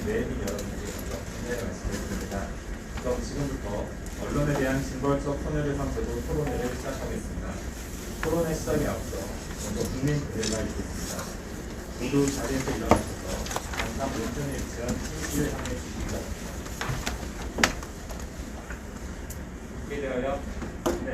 내일은 여러분에게 먼저 안내를 말씀드립니다. 그럼 지금부터 언론에 대한 징벌적 손해배상 제도 토론회를 시작하겠습니다. 토론회 시작에 앞서 먼저 국민 대회가 있겠습니다. 모두 자리에서 일어나셔서 강남 왼편에 위치한 침실을 향해 주십니다. 준비되어요? 네.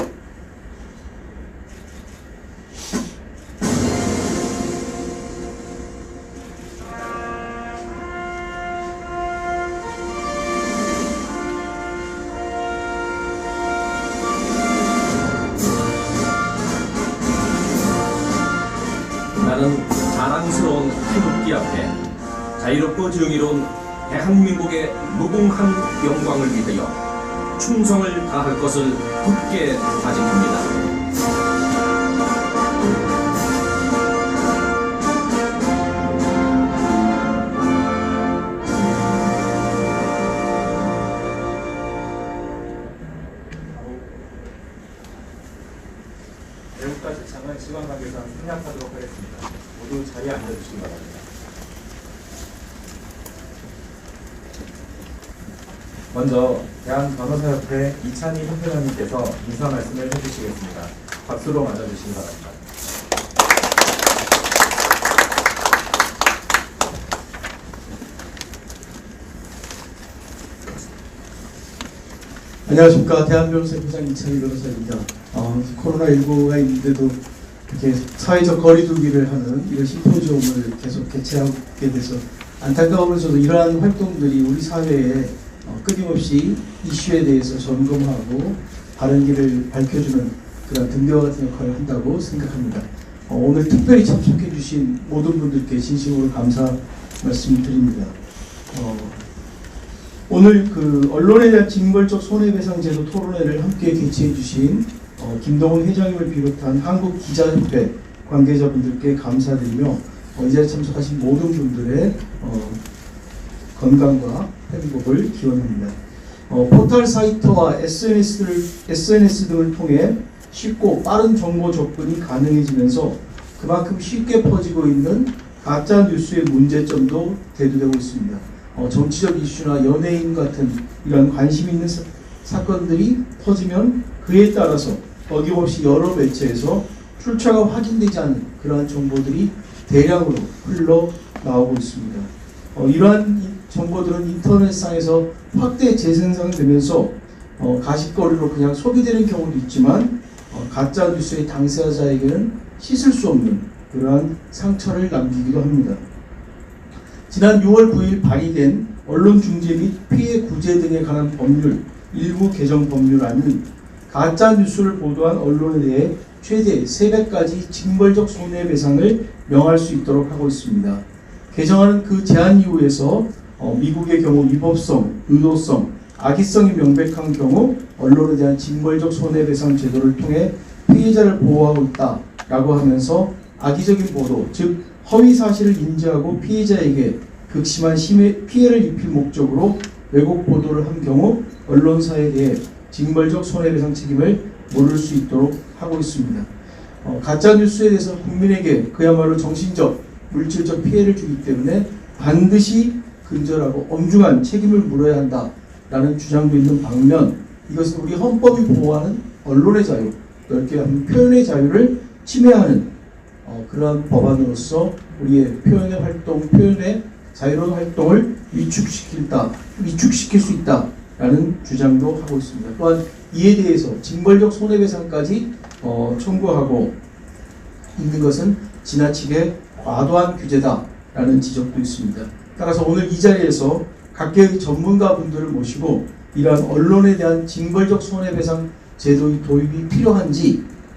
나는 자랑스러운 태극기 앞에 자유롭고 정의로운 대한민국의 무궁한 영광을 위하여 충성을 다할 것을 굳게 다짐합니다. 애국가 시창은 시간 관계상 생략하도록 하겠습니다. 모두 자리에 앉아주시기 바랍니다. 먼저 대한변호사협회 이찬희 협회장님께서 인사 말씀을 해주시겠습니다. 박수로 맞아주시기 바랍니다. 안녕하십니까. 대한변호사협회장 이찬희 변호사입니다. 코로나19가 있는데도 이렇게 사회적 거리두기를 하는 이런 심포지엄을 계속 개최하게 돼서 안타까우면서도 이러한 활동들이 우리 사회에 끊임없이 이슈에 대해서 점검하고 바른 길을 밝혀주는 그런 등대와 같은 역할을 한다고 생각합니다. 오늘 특별히 참석해 주신 모든 분들께 진심으로 감사 말씀드립니다. 오늘 언론에 대한 징벌적 손해배상제도 토론회를 함께 개최해 주신 김동훈 회장님을 비롯한 한국기자협회 관계자분들께 감사드리며 이 자리에 참석하신 모든 분들의 건강과 행복을 기원합니다. 포털 사이트와 SNS 등을 통해 쉽고 빠른 정보 접근이 가능해지면서 그만큼 쉽게 퍼지고 있는 가짜 뉴스의 문제점도 대두되고 있습니다. 정치적 이슈나 연예인 같은 이런 관심 있는 사건들이 퍼지면 그에 따라서 어김없이 여러 매체에서 출처가 확인되지 않은 그러한 정보들이 대량으로 흘러나오고 있습니다. 이러한 정보들은 인터넷상에서 확대 재생산되면서 가십거리로 그냥 소비되는 경우도 있지만 가짜 뉴스의 당사자에게는 씻을 수 없는 그러한 상처를 남기기도 합니다. 지난 6월 9일 발의된 언론중재 및 피해 구제 등에 관한 법률 일부 개정 법률안은 가짜 뉴스를 보도한 언론에 대해 최대 3배까지 징벌적 손해배상을 명할 수 있도록 하고 있습니다. 개정안은 그 제한 이유에서 미국의 경우 위법성, 의도성, 악의성이 명백한 경우 언론에 대한 징벌적 손해배상 제도를 통해 피해자를 보호하고 있다라고 하면서 악의적인 보도, 즉 허위 사실을 인지하고 피해자에게 극심한 피해를 입힐 목적으로 왜곡 보도를 한 경우 언론사에 대해 징벌적 손해배상 책임을 물을 수 있도록 하고 있습니다. 가짜 뉴스에 대해서 국민에게 그야말로 정신적, 물질적 피해를 주기 때문에 반드시 근절하고 엄중한 책임을 물어야 한다라는 주장도 있는 반면 이것은 우리 헌법이 보호하는 언론의 자유, 넓게 하면 표현의 자유를 침해하는 그러한 법안으로서 우리의 표현의 활동, 표현의 자유로운 활동을 위축시킬 수 있다라는 주장도 하고 있습니다. 또한 이에 대해서 징벌적 손해배상까지 청구하고 있는 것은 지나치게 과도한 규제다라는 지적도 있습니다. 따라서 오늘 이 자리에서 각계의 전문가분들을 모시고 이러한 언론에 대한 징벌적 손해배상 제도의 도입이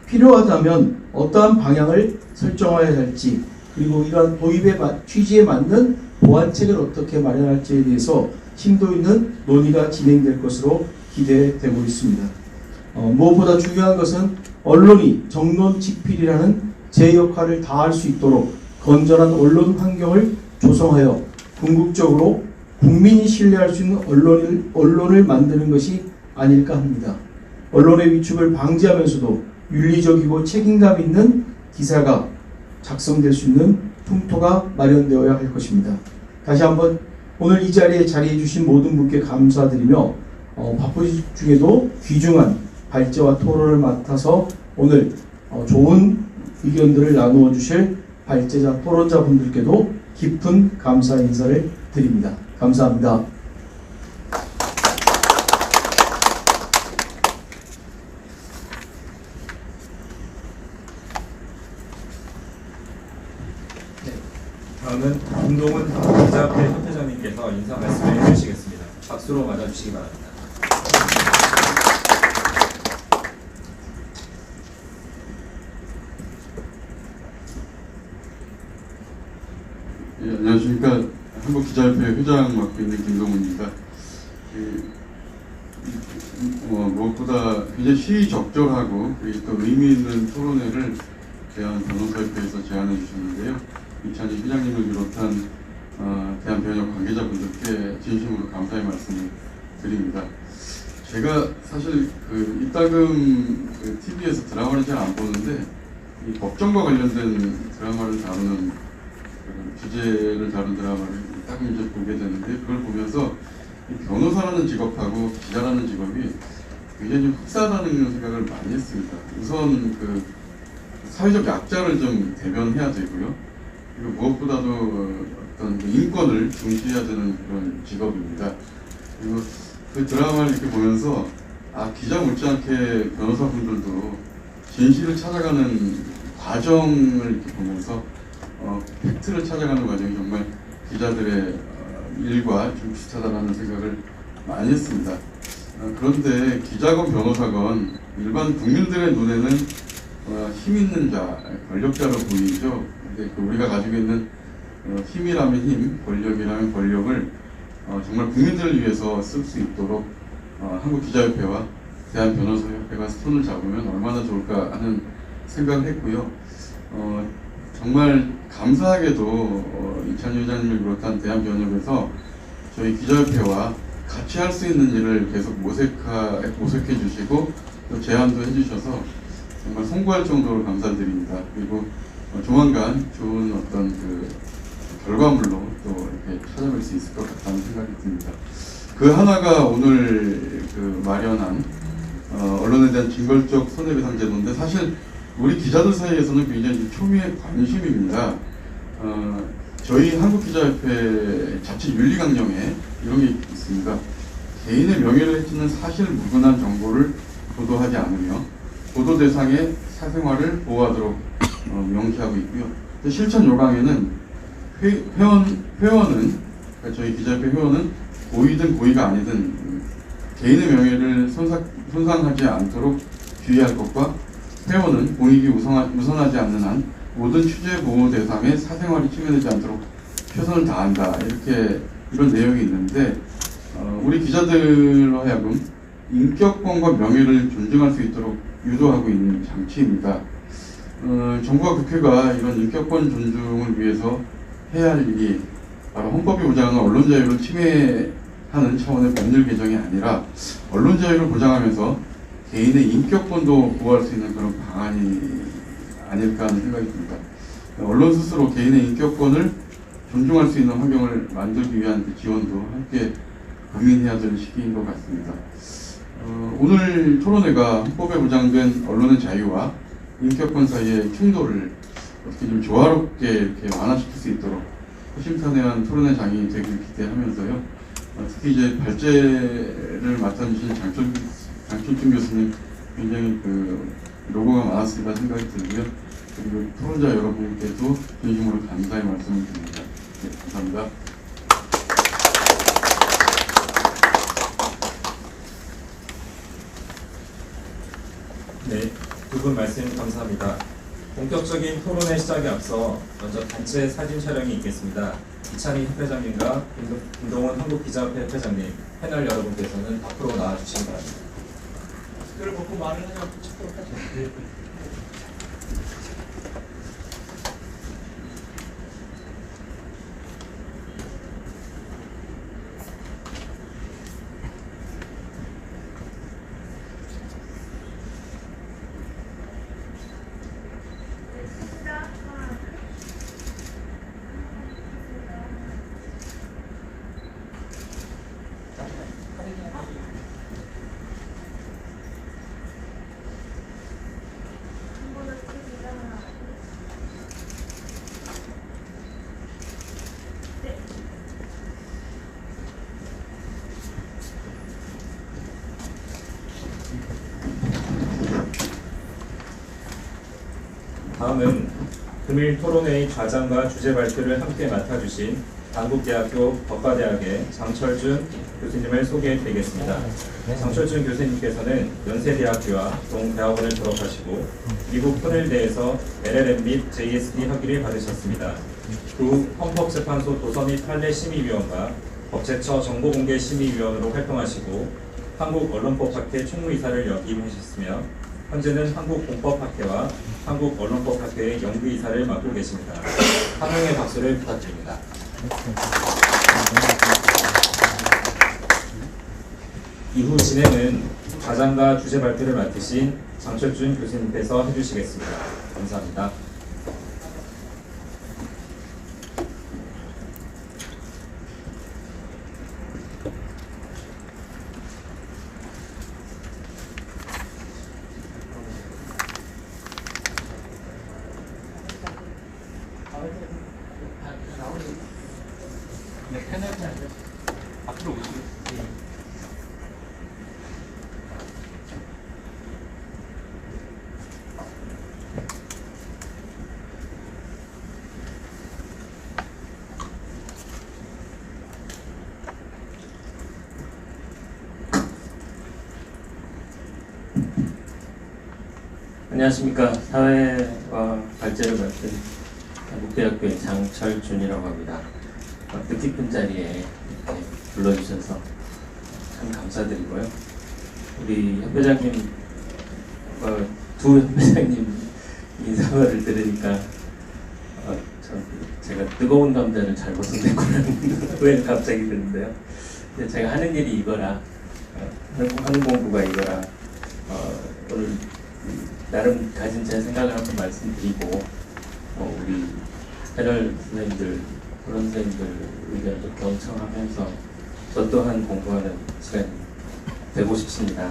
필요하다면 어떠한 방향을 설정해야 할지, 그리고 이러한 도입의 취지에 맞는 보완책을 어떻게 마련할지에 대해서 심도 있는 논의가 진행될 것으로 기대되고 있습니다. 무엇보다 중요한 것은 언론이 정론직필이라는 제 역할을 다할 수 있도록 건전한 언론 환경을 조성하여 궁극적으로 국민이 신뢰할 수 있는 언론을 만드는 것이 아닐까 합니다. 언론의 위축을 방지하면서도 윤리적이고 책임감 있는 기사가 작성될 수 있는 풍토가 마련되어야 할 것입니다. 다시 한번 오늘 이 자리에 자리해 주신 모든 분께 감사드리며 바쁘신 중에도 귀중한 발제와 토론을 맡아서 오늘 좋은 의견들을 나누어 주실 발제자 토론자 분들께도 깊은 감사 인사를 드립니다. 감사합니다. 다음은 김동훈 기자협회 협회장님께서 인사 말씀을 해주시겠습니다. 박수로 맞아주시기 바랍니다. 예, 안녕하십니까. 한국기자협회 회장 맡고 있는 김동훈입니다. 무엇보다 굉장히 시의적절하고 그리고 또 의미 있는 토론회를 대한변호사협회에서 제안해 주셨는데요. 이찬희 회장님을 비롯한 대한변협 관계자분들께 진심으로 감사의 말씀을 드립니다. 제가 사실 이따금 TV에서 드라마를 잘 안 보는데 이 법정과 관련된 드라마를 다루는 주제를 다룬 드라마를 이따금 이제 보게 되는데 그걸 보면서 이 변호사라는 직업하고 기자라는 직업이 굉장히 좀 흡사하다는 생각을 많이 했습니다. 우선 사회적 약자를 좀 대변해야 되고요. 그리고 무엇보다도 어떤 인권을 중시해야 되는 그런 직업입니다. 그리고 그 드라마를 이렇게 보면서 기자 못지않게 변호사분들도 진실을 찾아가는 과정을 이렇게 보면서 팩트를 찾아가는 과정이 정말 기자들의 일과 좀 비슷하다는 생각을 많이 했습니다. 그런데 기자건 변호사건 일반 국민들의 눈에는 힘 있는 자, 권력자로 보이죠. 근데 우리가 가지고 있는 힘이라면 힘, 권력이라면 권력을 정말 국민들을 위해서 쓸 수 있도록 한국기자협회와 대한변호사협회가 손을 잡으면 얼마나 좋을까 하는 생각을 했고요. 정말 감사하게도 이찬희 회장님을 비롯한 대한변협에서 저희 기자협회와 같이 할 수 있는 일을 계속 모색해 주시고 또 제안도 해주셔서 정말 송구할 정도로 감사드립니다. 그리고 조만간 좋은 어떤 결과물로 또 이렇게 찾아뵐 수 있을 것 같다는 생각이 듭니다. 그 하나가 오늘 마련한 언론에 대한 징벌적 손해배상 제도인데 사실 우리 기자들 사이에서는 굉장히 초미의 관심입니다. 저희 한국기자협회 자체 윤리강령에 이런 게 있습니다. 개인의 명예를 해치는 사실무근한 정보를 보도하지 않으며 보도 대상의 사생활을 보호하도록 명시하고 있고요. 실천 요강에는 회원은 그러니까 저희 기자협회 회원은 고의든 고의가 아니든 개인의 명예를 손상하지 않도록 주의할 것과 회원은 공익이 우선하지 않는 한 모든 취재 보호 대상의 사생활이 침해되지 않도록 최선을 다한다. 이런 내용이 있는데 우리 기자들로 하여금 인격권과 명예를 존중할 수 있도록 유도하고 있는 장치입니다. 정부와 국회가 이런 인격권 존중을 위해서 해야 할 일이 바로 헌법이 보장하는 언론 자유를 침해하는 차원의 법률 개정이 아니라 언론 자유를 보장하면서 개인의 인격권도 보호할 수 있는 그런 방안이 아닐까 하는 생각이 듭니다. 언론 스스로 개인의 인격권을 존중할 수 있는 환경을 만들기 위한 지원도 함께 고민해야 될 시기인 것 같습니다. 오늘 토론회가 헌법에 보장된 언론의 자유와 인격권 사이의 충돌을 어떻게 좀 조화롭게 이렇게 완화시킬 수 있도록 허심탄회한 토론회 장이 되길 기대하면서요. 특히 이제 발제를 맡아주신 장철준 교수님 굉장히 노고가 많았습니다 생각이 들고요. 그리고 토론자 여러분께도 진심으로 감사의 말씀을 드립니다. 네, 감사합니다. 네, 두 분 말씀 감사합니다. 본격적인 토론회 시작에 앞서 먼저 단체 사진 촬영이 있겠습니다. 이찬희 협회장님과 김동훈 한국기자협회 협회장님, 패널 여러분께서는 앞으로 나와주시기 바랍니다. 그걸 먹고 말을 하자고 찾도록 하죠. 다음은 금일 토론회의 좌장과 주제 발표를 함께 맡아주신 단국대학교 법과대학의 장철준 교수님을 소개해드리겠습니다. 장철준 교수님께서는 연세대학교와 동대학원을 졸업하시고 미국 코넬대에서 LLM 및 JSD 학위를 받으셨습니다. 그 후 헌법재판소 도서 및 판례 심의위원과 법제처 정보공개심의위원으로 활동하시고 한국언론법학회 총무이사를 역임하셨으며 현재는 한국공법학회와 한국언론법학회의 연구이사를 맡고 계십니다. 환영의 박수를 부탁드립니다. 이후 진행은 좌장과 주제 발표를 맡으신 장철준 교수님께서 해주시겠습니다. 감사합니다. 안녕하십니까. 사회와 발제를 맡은 한국대학교의 장철준이라고 합니다. 뜻깊은 자리에 이렇게 불러주셔서 참 감사드리고요. 우리 협회장님, 두 협회장님 인사말을 들으니까 참 제가 뜨거운 감자를 잘못 선택하는 후회가 갑자기 드는데요. 근데 제가 하는 일이 이거라, 하는 공부가 이거라, 오늘 나름 가진 제 생각을 한번 말씀드리고 우리 패널 선생님들, 그런 선생님들 의견을 경청하면서 저 또한 공부하는 시간이 되고 싶습니다.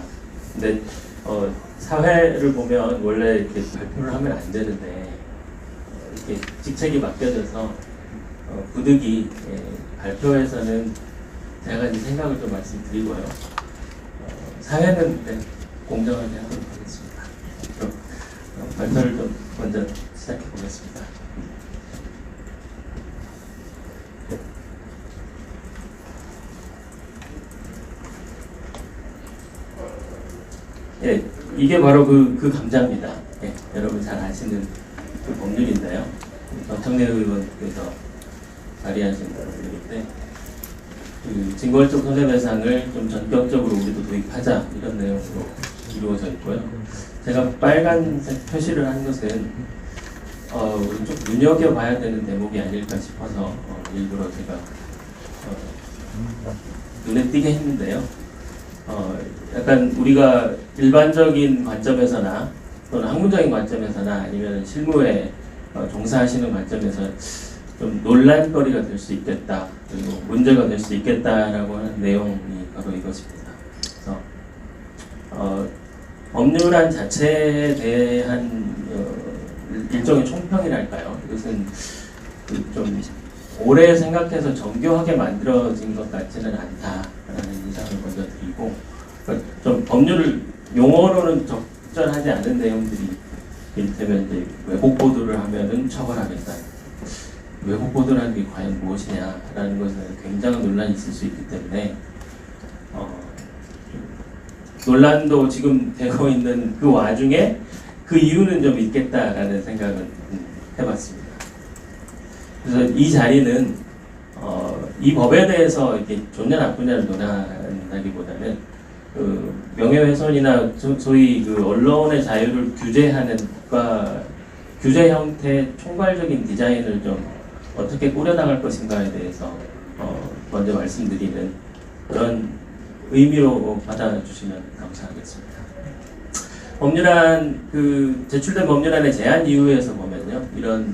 근데 사회를 보면 원래 이렇게 발표를 하면 안 되는데 이렇게 직책이 맡겨져서 부득이 발표에서는 제가 가진 생각을 좀 말씀드리고요. 사회는 공정하게 하도록 하겠습니다. 그럼 발표를 좀 먼저 시작해 보겠습니다. 예, 이게 바로 그 감자입니다. 예, 여러분 잘 아시는 그 법률인데요. 정청래 의원께서 발의하신 법률인데, 그 증거월적 손해배상을 좀 전격적으로 우리도 도입하자, 이런 내용으로 이루어져 있고요. 제가 빨간색 표시를 한 것은 우리 좀 눈여겨봐야 되는 대목이 아닐까 싶어서 일부러 제가 눈에 띄게 했는데요. 약간 우리가 일반적인 관점에서나 또는 학문적인 관점에서나 아니면 실무에 종사하시는 관점에서 좀 논란거리가 될 수 있겠다, 그리고 문제가 될 수 있겠다라고 하는 내용이 바로 이것입니다. 그래서 법률안 자체에 대한 일종의 총평이랄까요? 이것은 좀 오래 생각해서 정교하게 만들어진 것 같지는 않다라는 인상을 먼저 드리고, 좀 법률 용어로는 적절하지 않은 내용들이 이를테면 이제 왜곡 보도를 하면은 처벌하겠다. 왜곡 보도라는 게 과연 무엇이냐라는 것은 굉장한 논란이 있을 수 있기 때문에 논란도 지금 되고 있는 그 와중에 그 이유는 좀 있겠다라는 생각은 해봤습니다. 그래서 이 자리는 이 법에 대해서 이렇게 좋냐 나쁘냐를 논한다기보다는 그 명예훼손이나 소위 그 언론의 자유를 규제하는 규제 형태의 총괄적인 디자인을 좀 어떻게 꾸려나갈 것인가에 대해서 먼저 말씀드리는 그런 의미로 받아주시면 감사하겠습니다. 법률안, 제출된 법률안의 제안 이유에서 보면요, 이런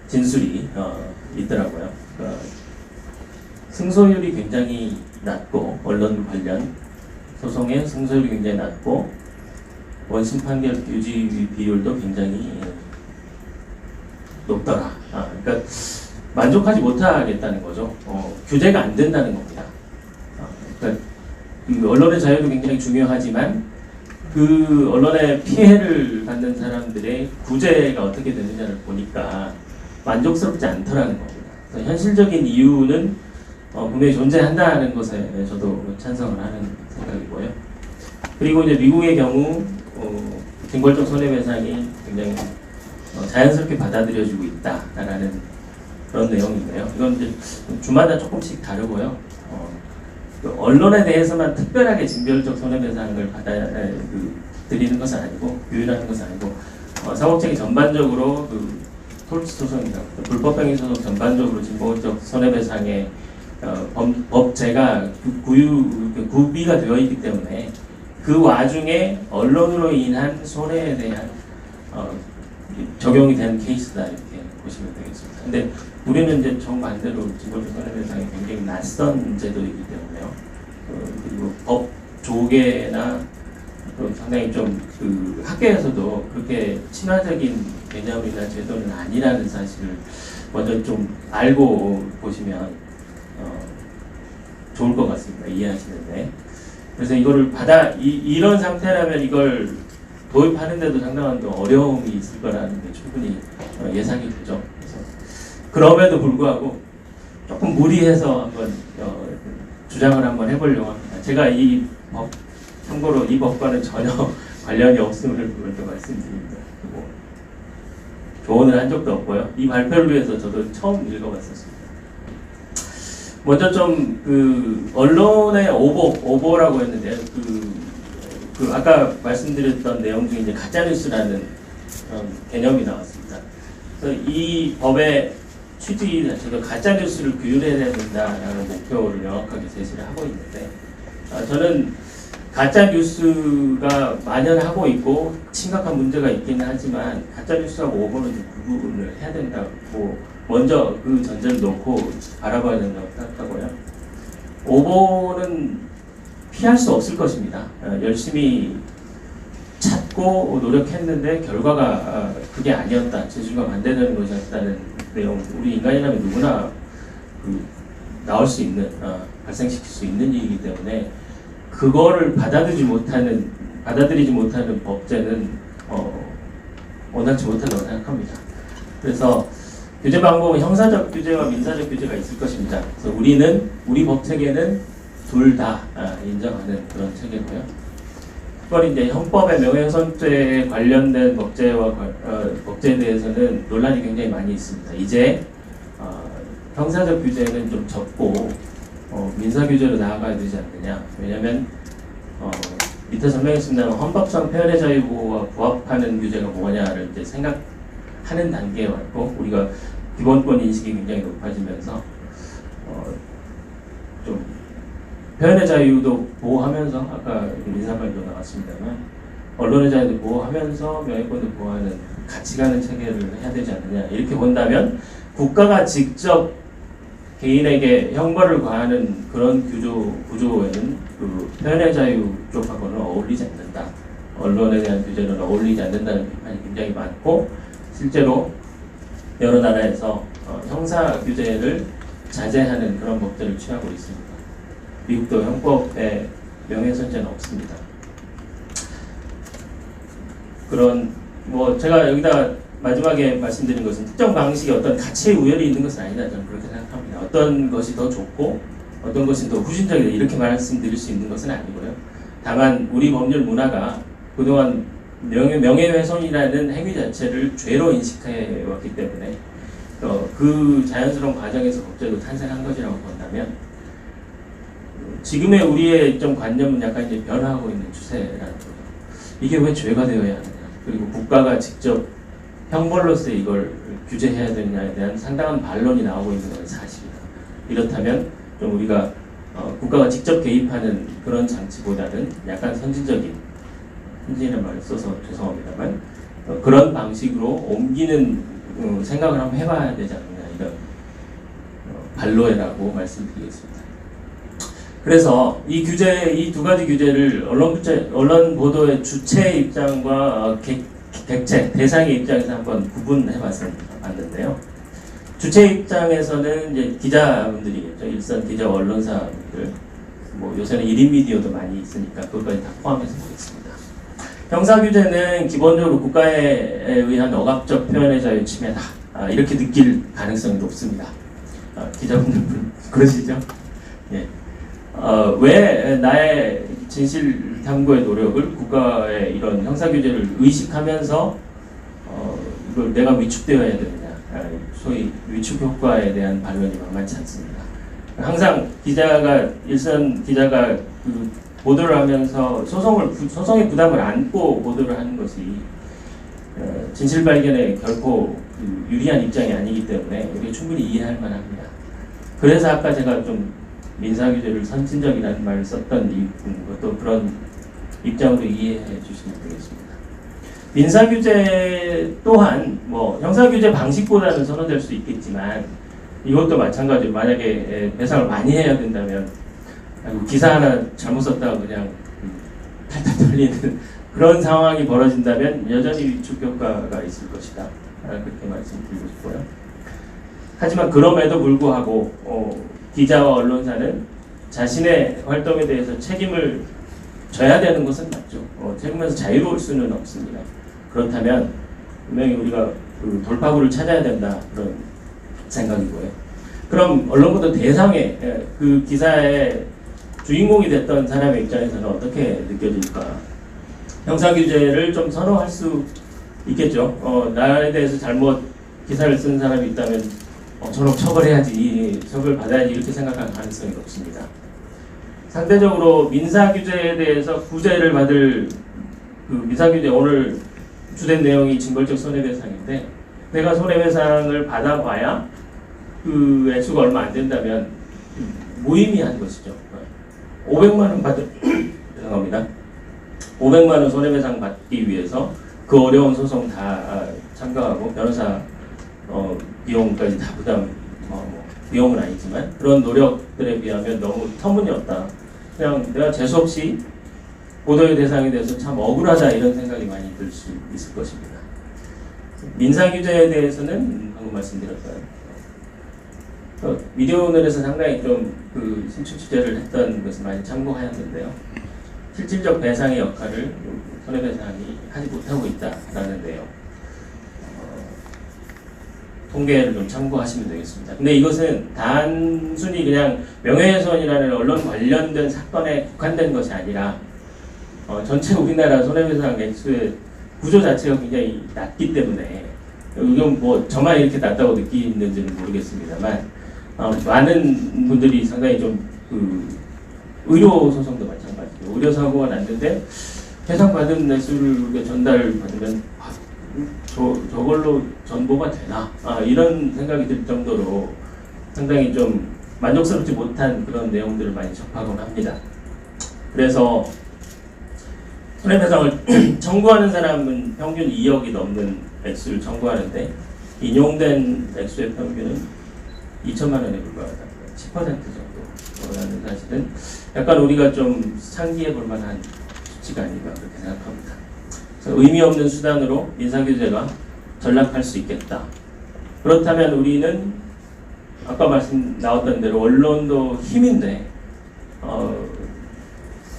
진술이 있더라고요. 승소율이 굉장히 낮고, 언론 관련 소송의 승소율이 굉장히 낮고, 원심 판결 유지 비율도 굉장히 높더라. 그러니까 만족하지 못하겠다는 거죠. 규제가 안 된다는 겁니다. 그러니까 그 언론의 자유도 굉장히 중요하지만 그 언론의 피해를 받는 사람들의 구제가 어떻게 되느냐를 보니까 만족스럽지 않더라는 겁니다. 그래서 현실적인 이유는 분명히 존재한다는 것에 저도 찬성을 하는 생각이고요. 그리고 이제 미국의 경우 징벌적 손해배상이 굉장히 자연스럽게 받아들여지고 있다라는 그런 내용인데요. 이건 이제 주마다 조금씩 다르고요. 그 언론에 대해서만 특별하게 징벌적 손해배상을 드리는 것은 아니고 규율하는 것은 아니고 사법체계 전반적으로 그 톨치 소송이나 불법행위 소송 전반적으로 징벌적 손해배상의 법제가 구비가 되어 있기 때문에 그 와중에 언론으로 인한 손해에 대한 적용이 되는 케이스다 이렇게 보시면 되겠습니다. 근데 우리는 이제 정반대로 징벌적 손해배상이 굉장히 낯선 제도이기 때문에요. 그리고 법 조계나 상당히 좀 그 학계에서도 그렇게 친화적인 개념이나 제도는 아니라는 사실을 먼저 좀 알고 보시면 좋을 것 같습니다. 이해하시는데. 그래서 이거를 이런 상태라면 이걸 도입하는데도 상당한 어려움이 있을 거라는 게 충분히 예상이 되죠. 그래서 그럼에도 불구하고 조금 무리해서 한번 주장을 한번 해보려고 합니다. 제가 참고로 이 법과는 전혀 관련이 없음을 먼저 말씀드립니다. 그리고 조언을 한 적도 없고요. 이 발표를 위해서 저도 처음 읽어봤었습니다. 먼저 좀 그 언론의 오보라고 했는데 그 아까 말씀드렸던 내용 중에 이제 가짜뉴스라는 개념이 나왔습니다. 그래서 이 법의 취지 자체가 가짜뉴스를 규율해야 된다라는 목표를 명확하게 제시를 하고 있는데 저는 가짜뉴스가 만연하고 있고 심각한 문제가 있기는 하지만 가짜뉴스하고 오보는 좀 구분을 해야 된다고 먼저 그 전제를 놓고 바라봐야 된다고 생각하고요. 오보는 피할 수 없을 것입니다. 열심히 찾고 노력했는데 결과가 그게 아니었다. 제주가 반대되는 것이었다는 내용. 우리 인간이라면 누구나 나올 수 있는, 발생시킬 수 있는 일이기 때문에 그거를 받아들이지 못하는 법제는 원활치 못하다고 생각합니다. 그래서 규제 방법은 형사적 규제와 민사적 규제가 있을 것입니다. 그래서 우리 법 체계는 둘 다 인정하는 그런 체계고요. 그걸 이제 형법의 명예훼손죄에 관련된 법제에 대해서는 논란이 굉장히 많이 있습니다. 이제 형사적 규제는 좀 적고 민사 규제로 나아가야 되지 않느냐. 왜냐하면 밑에 설명했습니다만 헌법상 표현의 자유 보호와 부합하는 규제가 뭐냐를 이제 생각하는 단계에 왔고 우리가 기본권 인식이 굉장히 높아지면서 좀 표현의 자유도 보호하면서 아까 민사말도 나왔습니다만 언론의 자유도 보호하면서 명예권도 보호하는 같이 가는 체계를 해야 되지 않느냐. 이렇게 본다면 국가가 직접 개인에게 형벌을 가하는 그런 구조에는 그 표현의 자유 쪽하고는 어울리지 않는다. 언론에 대한 규제는 어울리지 않는다는 비판이 굉장히 많고 실제로 여러 나라에서 형사 규제를 자제하는 그런 법들을 취하고 있습니다. 미국도 형법에 명예훼손죄는 없습니다. 그런 제가 여기다 마지막에 말씀드린 것은 특정 방식의 어떤 가치의 우열이 있는 것은 아니다. 저는 그렇게 생각합니다. 어떤 것이 더 좋고 어떤 것이 더 후진적이다. 이렇게 말씀드릴 수 있는 것은 아니고요. 다만 우리 법률 문화가 그동안 명예훼손이라는 행위 자체를 죄로 인식해 왔기 때문에 그 자연스러운 과정에서 법제도 탄생한 것이라고 본다면 지금의 우리의 좀 관념은 약간 이제 변화하고 있는 추세라는 거죠. 이게 왜 죄가 되어야 하느냐. 그리고 국가가 직접 형벌로서 이걸 규제해야 되느냐에 대한 상당한 반론이 나오고 있는 건 사실이다. 이렇다면 좀 우리가 국가가 직접 개입하는 그런 장치보다는 약간 선진이라는 말을 써서 죄송합니다만 그런 방식으로 옮기는 생각을 한번 해봐야 되지 않느냐 이런 반로해라고 말씀드리겠습니다. 그래서 이 두 가지 규제를 언론 보도의 주체 입장과 객체, 대상의 입장에서 한번 구분해 봤는데요. 주체 입장에서는 이제 기자분들이겠죠. 일선 기자, 언론사분들. 요새는 1인 미디어도 많이 있으니까 그것까지 다 포함해서 보겠습니다. 형사규제는 기본적으로 국가에 의한 억압적 표현의 자유 침해다. 이렇게 느낄 가능성이 높습니다. 기자분들 그러시죠? 예. 왜 나의 진실 탐구의 노력을 국가의 이런 형사규제를 의식하면서 이걸 내가 위축되어야 되느냐. 소위 위축 효과에 대한 반론이 만만치 않습니다. 항상 일선 기자가 그 보도를 하면서 소송의 부담을 안고 보도를 하는 것이 진실 발견에 결코 유리한 입장이 아니기 때문에 우리가 충분히 이해할 만합니다. 그래서 아까 제가 좀 민사규제를 선진적이라는 말을 썼던 것도 그런 입장으로 이해해 주시면 되겠습니다. 민사규제 또한 뭐 형사규제 방식보다는 선호될 수 있겠지만 이것도 마찬가지로 만약에 배상을 많이 해야 된다면 기사 하나 잘못 썼다가 그냥 탈탈 털리는 그런 상황이 벌어진다면 여전히 위축 효과가 있을 것이다. 그렇게 말씀드리고 싶고요. 하지만 그럼에도 불구하고 기자와 언론사는 자신의 활동에 대해서 책임을 져야 되는 것은 맞죠. 책임에서 자유로울 수는 없습니다. 그렇다면 분명히 우리가 그 돌파구를 찾아야 된다 그런 생각이고요. 그럼 언론보도 대상의 그 기사의 주인공이 됐던 사람의 입장에서는 어떻게 느껴질까? 형사규제를 좀 선호할 수 있겠죠. 나에 대해서 잘못 기사를 쓴 사람이 있다면 저놈 처벌해야지, 처벌 받아야지 이렇게 생각할 가능성이 높습니다. 상대적으로 민사규제에 대해서 구제를 받을 그 민사규제 오늘 주된 내용이 징벌적 손해배상인데 내가 손해배상을 받아봐야 그 액수가 얼마 안 된다면 무의미한 것이죠. 500만 원 죄송합니다. 500만 원 손해배상 받기 위해서 그 어려운 소송 다 참가하고 변호사 비용까지 다 부담, 비용은 아니지만 그런 노력들에 비하면 너무 터무니없다. 그냥 내가 재수없이 보도의 대상이 돼서 참 억울하다 이런 생각이 많이 들 수 있을 것입니다. 민사규제에 대해서는 방금 말씀드렸어요. 미디어 오늘에서 상당히 좀 그 신축 취재를 했던 것을 많이 참고하였는데요. 실질적 배상의 역할을 손해배상이 하지 못하고 있다라는 내용. 통계를 좀 참고하시면 되겠습니다. 근데 이것은 단순히 그냥 명예훼손이라는 언론 관련된 사건에 국한된 것이 아니라 전체 우리나라 손해배상 액수의 구조 자체가 굉장히 낮기 때문에 이건 뭐 저만 이렇게 낮다고 느끼는지는 모르겠습니다만 많은 분들이 상당히 좀 그 의료 소송도 마찬가지죠. 의료 사고가 났는데 배상받은 액수를 우리가 전달받으면 저걸로 전보가 되나? 이런 생각이 들 정도로 상당히 좀 만족스럽지 못한 그런 내용들을 많이 접하곤 합니다. 그래서 손해배상을 청구하는 사람은 평균 2억이 넘는 액수를 청구하는데 인용된 액수의 평균은 2천만 원에 불과하다. 10% 정도라는 사실은 약간 우리가 좀 상기해 볼 만한 수치가 아닌가 그렇게 생각합니다. 의미 없는 수단으로 민사규제가 전락할 수 있겠다. 그렇다면 우리는 아까 나왔던 대로 언론도 힘인데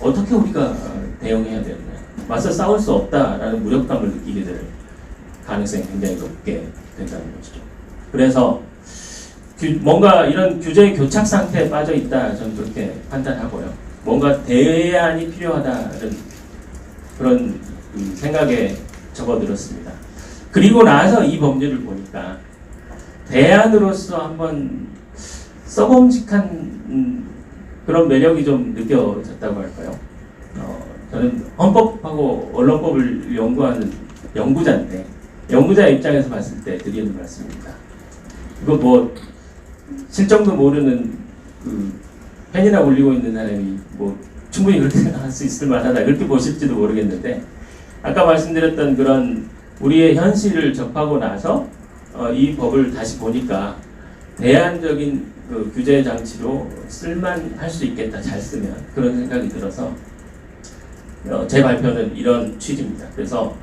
어떻게 우리가 대응해야 되느냐. 맞서 싸울 수 없다라는 무력감을 느끼게 될 가능성이 굉장히 높게 된다는 것이죠. 그래서 뭔가 이런 규제의 교착 상태에 빠져 있다 저는 그렇게 판단하고요. 뭔가 대안이 필요하다는 그런 생각에 접어들었습니다. 그리고 나서 이 법률을 보니까 대안으로서 한번 써봄직한 그런 매력이 좀 느껴졌다고 할까요? 저는 헌법하고 언론법을 연구하는 연구자인데 연구자 입장에서 봤을 때 드리는 말씀입니다. 이거 뭐 실정도 모르는 그 펜이나 올리고 있는 사람이 뭐 충분히 그렇게 생각할 수 있을 만하다 그렇게 보실지도 모르겠는데 아까 말씀드렸던 그런 우리의 현실을 접하고 나서 이 법을 다시 보니까 대안적인 그 규제 장치로 쓸만할 수 있겠다 잘 쓰면 그런 생각이 들어서 제 발표는 이런 취지입니다. 그래서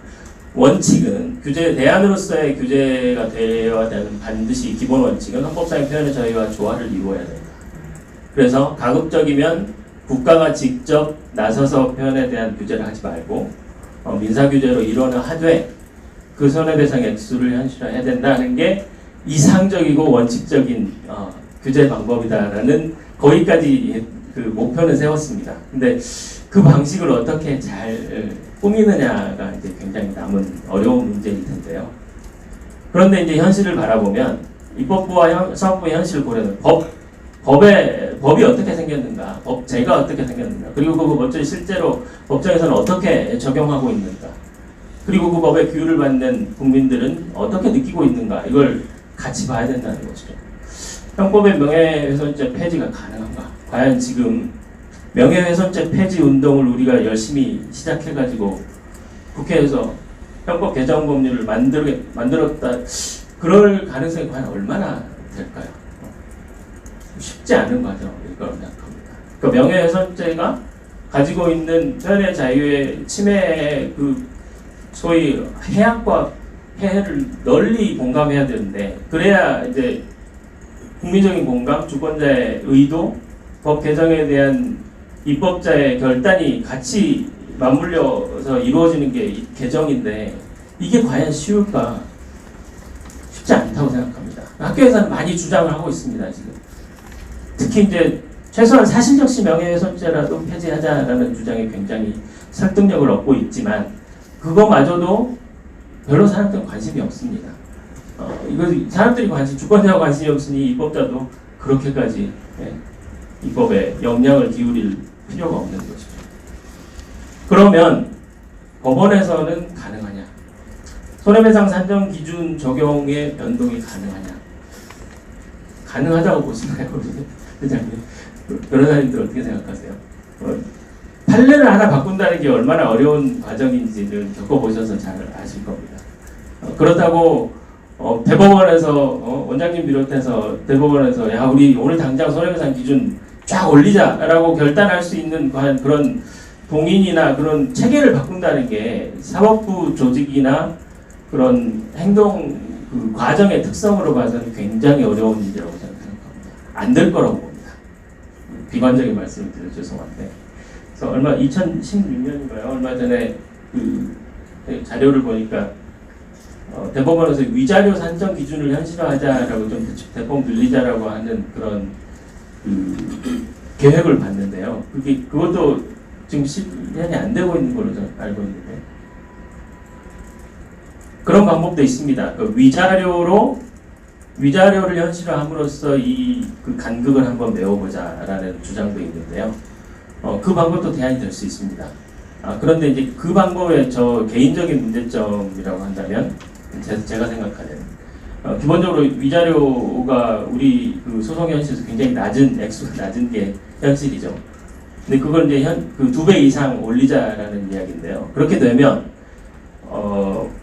원칙은 대안으로서의 규제가 되어야 되는 반드시 기본 원칙은 헌법상의 표현의 자유와 조화를 이루어야 된다. 그래서 가급적이면 국가가 직접 나서서 표현에 대한 규제를 하지 말고 민사규제로 일원을 하되 그 손해배상 액수를 현실화해야 된다는 게 이상적이고 원칙적인 규제 방법이다라는 거기까지 그 목표는 세웠습니다. 근데 그 방식을 어떻게 잘 꾸미느냐가 이제 굉장히 남은 어려운 문제일 텐데요. 그런데 이제 현실을 바라보면 입법부와 사법부의 현실을 고려하면 법이 어떻게 생겼는가, 법제가 어떻게 생겼는가, 그리고 그 법제를 실제로 법정에서는 어떻게 적용하고 있는가, 그리고 그 법의 규율을 받는 국민들은 어떻게 느끼고 있는가, 이걸 같이 봐야 된다는 것이죠. 형법의 명예훼손죄 폐지가 가능한가? 과연 지금 명예훼손죄 폐지 운동을 우리가 열심히 시작해가지고 국회에서 형법 개정 법률을 만들었다, 그럴 가능성이 과연 얼마나 될까요? 쉽지 않은 과정일 거라고 생각합니다. 그러니까 명예훼손죄가 가지고 있는 표현의 자유의 침해의 그 소위 해악과 폐해를 널리 공감해야 되는데, 그래야 이제 국민적인 공감, 주권자의 의도, 법 개정에 대한 입법자의 결단이 같이 맞물려서 이루어지는 게 개정인데, 이게 과연 쉬울까? 쉽지 않다고 생각합니다. 학교에서는 많이 주장을 하고 있습니다, 지금. 특히 이제 최소한 사실적시 명예훼손죄라도 폐지하자라는 주장이 굉장히 설득력을 얻고 있지만, 그거마저도 별로 사람들은 관심이 없습니다. 이거 사람들이 주권자가 관심이 없으니 입법자도 그렇게까지 입법에 영향을 기울일 필요가 없는 것이죠. 그러면 법원에서는 가능하냐? 손해배상 산정 기준 적용의 변동이 가능하냐? 가능하다고 보시나요, 회장님? 변호사님들 어떻게 생각하세요? 판례를 하나 바꾼다는 게 얼마나 어려운 과정인지를 겪어보셔서 잘 아실 겁니다. 그렇다고 대법원에서 원장님 비롯해서 대법원에서 야, 우리 오늘 당장 손해배상 기준 쫙 올리자라고 결단할 수 있는 그런 동인이나 그런 체계를 바꾼다는 게 사법부 조직이나 그런 행동 그 과정의 특성으로 봐서는 굉장히 어려운 일이라고 저는 생각합니다. 안 될 거라고 봅니다. 비관적인 말씀을 드려 죄송한데. 그래서 2016년인가요? 얼마 전에 그 자료를 보니까 대법원에서 위자료 산정 기준을 현실화하자라고 좀 대폭 늘리자라고 하는 그런 계획을 봤는데요. 그것도 지금 실현이 안 되고 있는 걸로 저는 알고 있는데, 그런 방법도 있습니다. 그 위자료를 현실화함으로써 그 간극을 한번 메워보자라는 주장도 있는데요. 그 방법도 대안이 될 수 있습니다. 그런데 이제 그 방법의 저 개인적인 문제점이라고 한다면, 제가 생각하는 기본적으로 위자료가 우리 그 소송 현실에서 굉장히 액수가 낮은 게 현실이죠. 근데 그걸 이제 그 2배 이상 올리자라는 이야기인데요. 그렇게 되면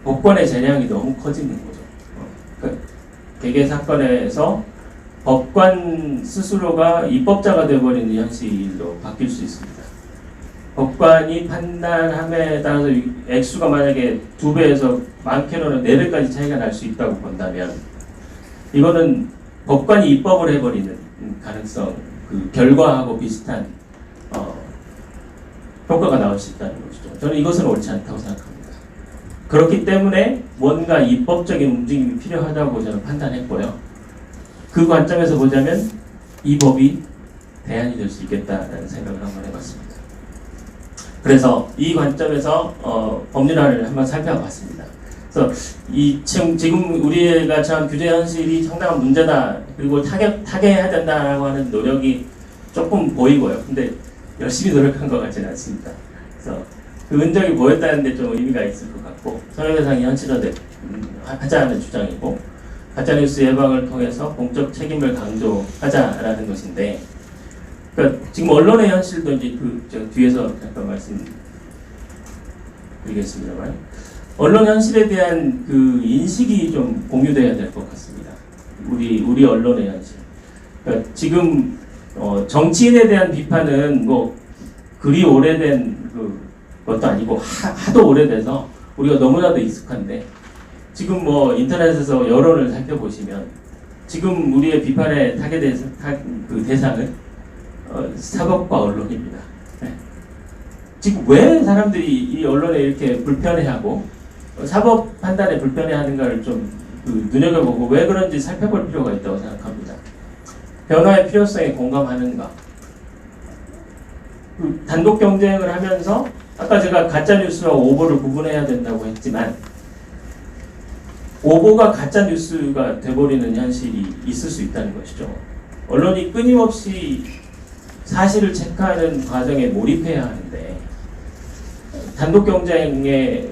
법관의 재량이 너무 커지는 거죠. 그러니까 개개 사건에서 법관 스스로가 입법자가 되어버리는 현실로 바뀔 수 있습니다. 법관이 판단함에 따라서 액수가 만약에 2배에서 많게는 4배까지 차이가 날 수 있다고 본다면, 이거는 법관이 입법을 해버리는 가능성, 그 결과하고 비슷한 효과가 나올 수 있다는 것이죠. 저는 이것은 옳지 않다고 생각합니다. 그렇기 때문에 뭔가 입법적인 움직임이 필요하다고 저는 판단했고요. 그 관점에서 보자면 이 법이 대안이 될 수 있겠다라는 생각을 한번 해봤습니다. 그래서 이 관점에서 법률안을 한번 살펴봤습니다. 그래서 지금 우리가 처한 규제 현실이 상당한 문제다, 그리고 타개해야 된다라고 하는 노력이 조금 보이고요. 근데 열심히 노력한 것 같지는 않습니다. 그래서 그 흔적이 보였다는데 좀 의미가 있을 것 같고, 손해배상이 현실화하자는 주장이고, 가짜뉴스 예방을 통해서 공적 책임을 강조하자라는 것인데, 그러니까 지금 언론의 현실도 이제 제가 뒤에서 잠깐 말씀드리겠습니다만, 언론 현실에 대한 그 인식이 좀 공유돼야 될 것 같습니다. 우리 언론의 현실. 그러니까 지금 정치인에 대한 비판은 뭐 그리 오래된 것도 아니고 하도 오래돼서 우리가 너무나도 익숙한데, 지금 뭐 인터넷에서 여론을 살펴보시면 지금 우리의 비판의 대상은 사법과 언론입니다. 네. 지금 왜 사람들이 이 언론에 이렇게 불편해하고 사법 판단에 불편해하는가를 좀 눈여겨보고 왜 그런지 살펴볼 필요가 있다고 생각합니다. 변화의 필요성에 공감하는가? 단독 경쟁을 하면서 아까 제가 가짜뉴스와 오보를 구분해야 된다고 했지만 오보가 가짜뉴스가 돼버리는 현실이 있을 수 있다는 것이죠. 언론이 끊임없이 사실을 체크하는 과정에 몰입해야 하는데 단독 경쟁에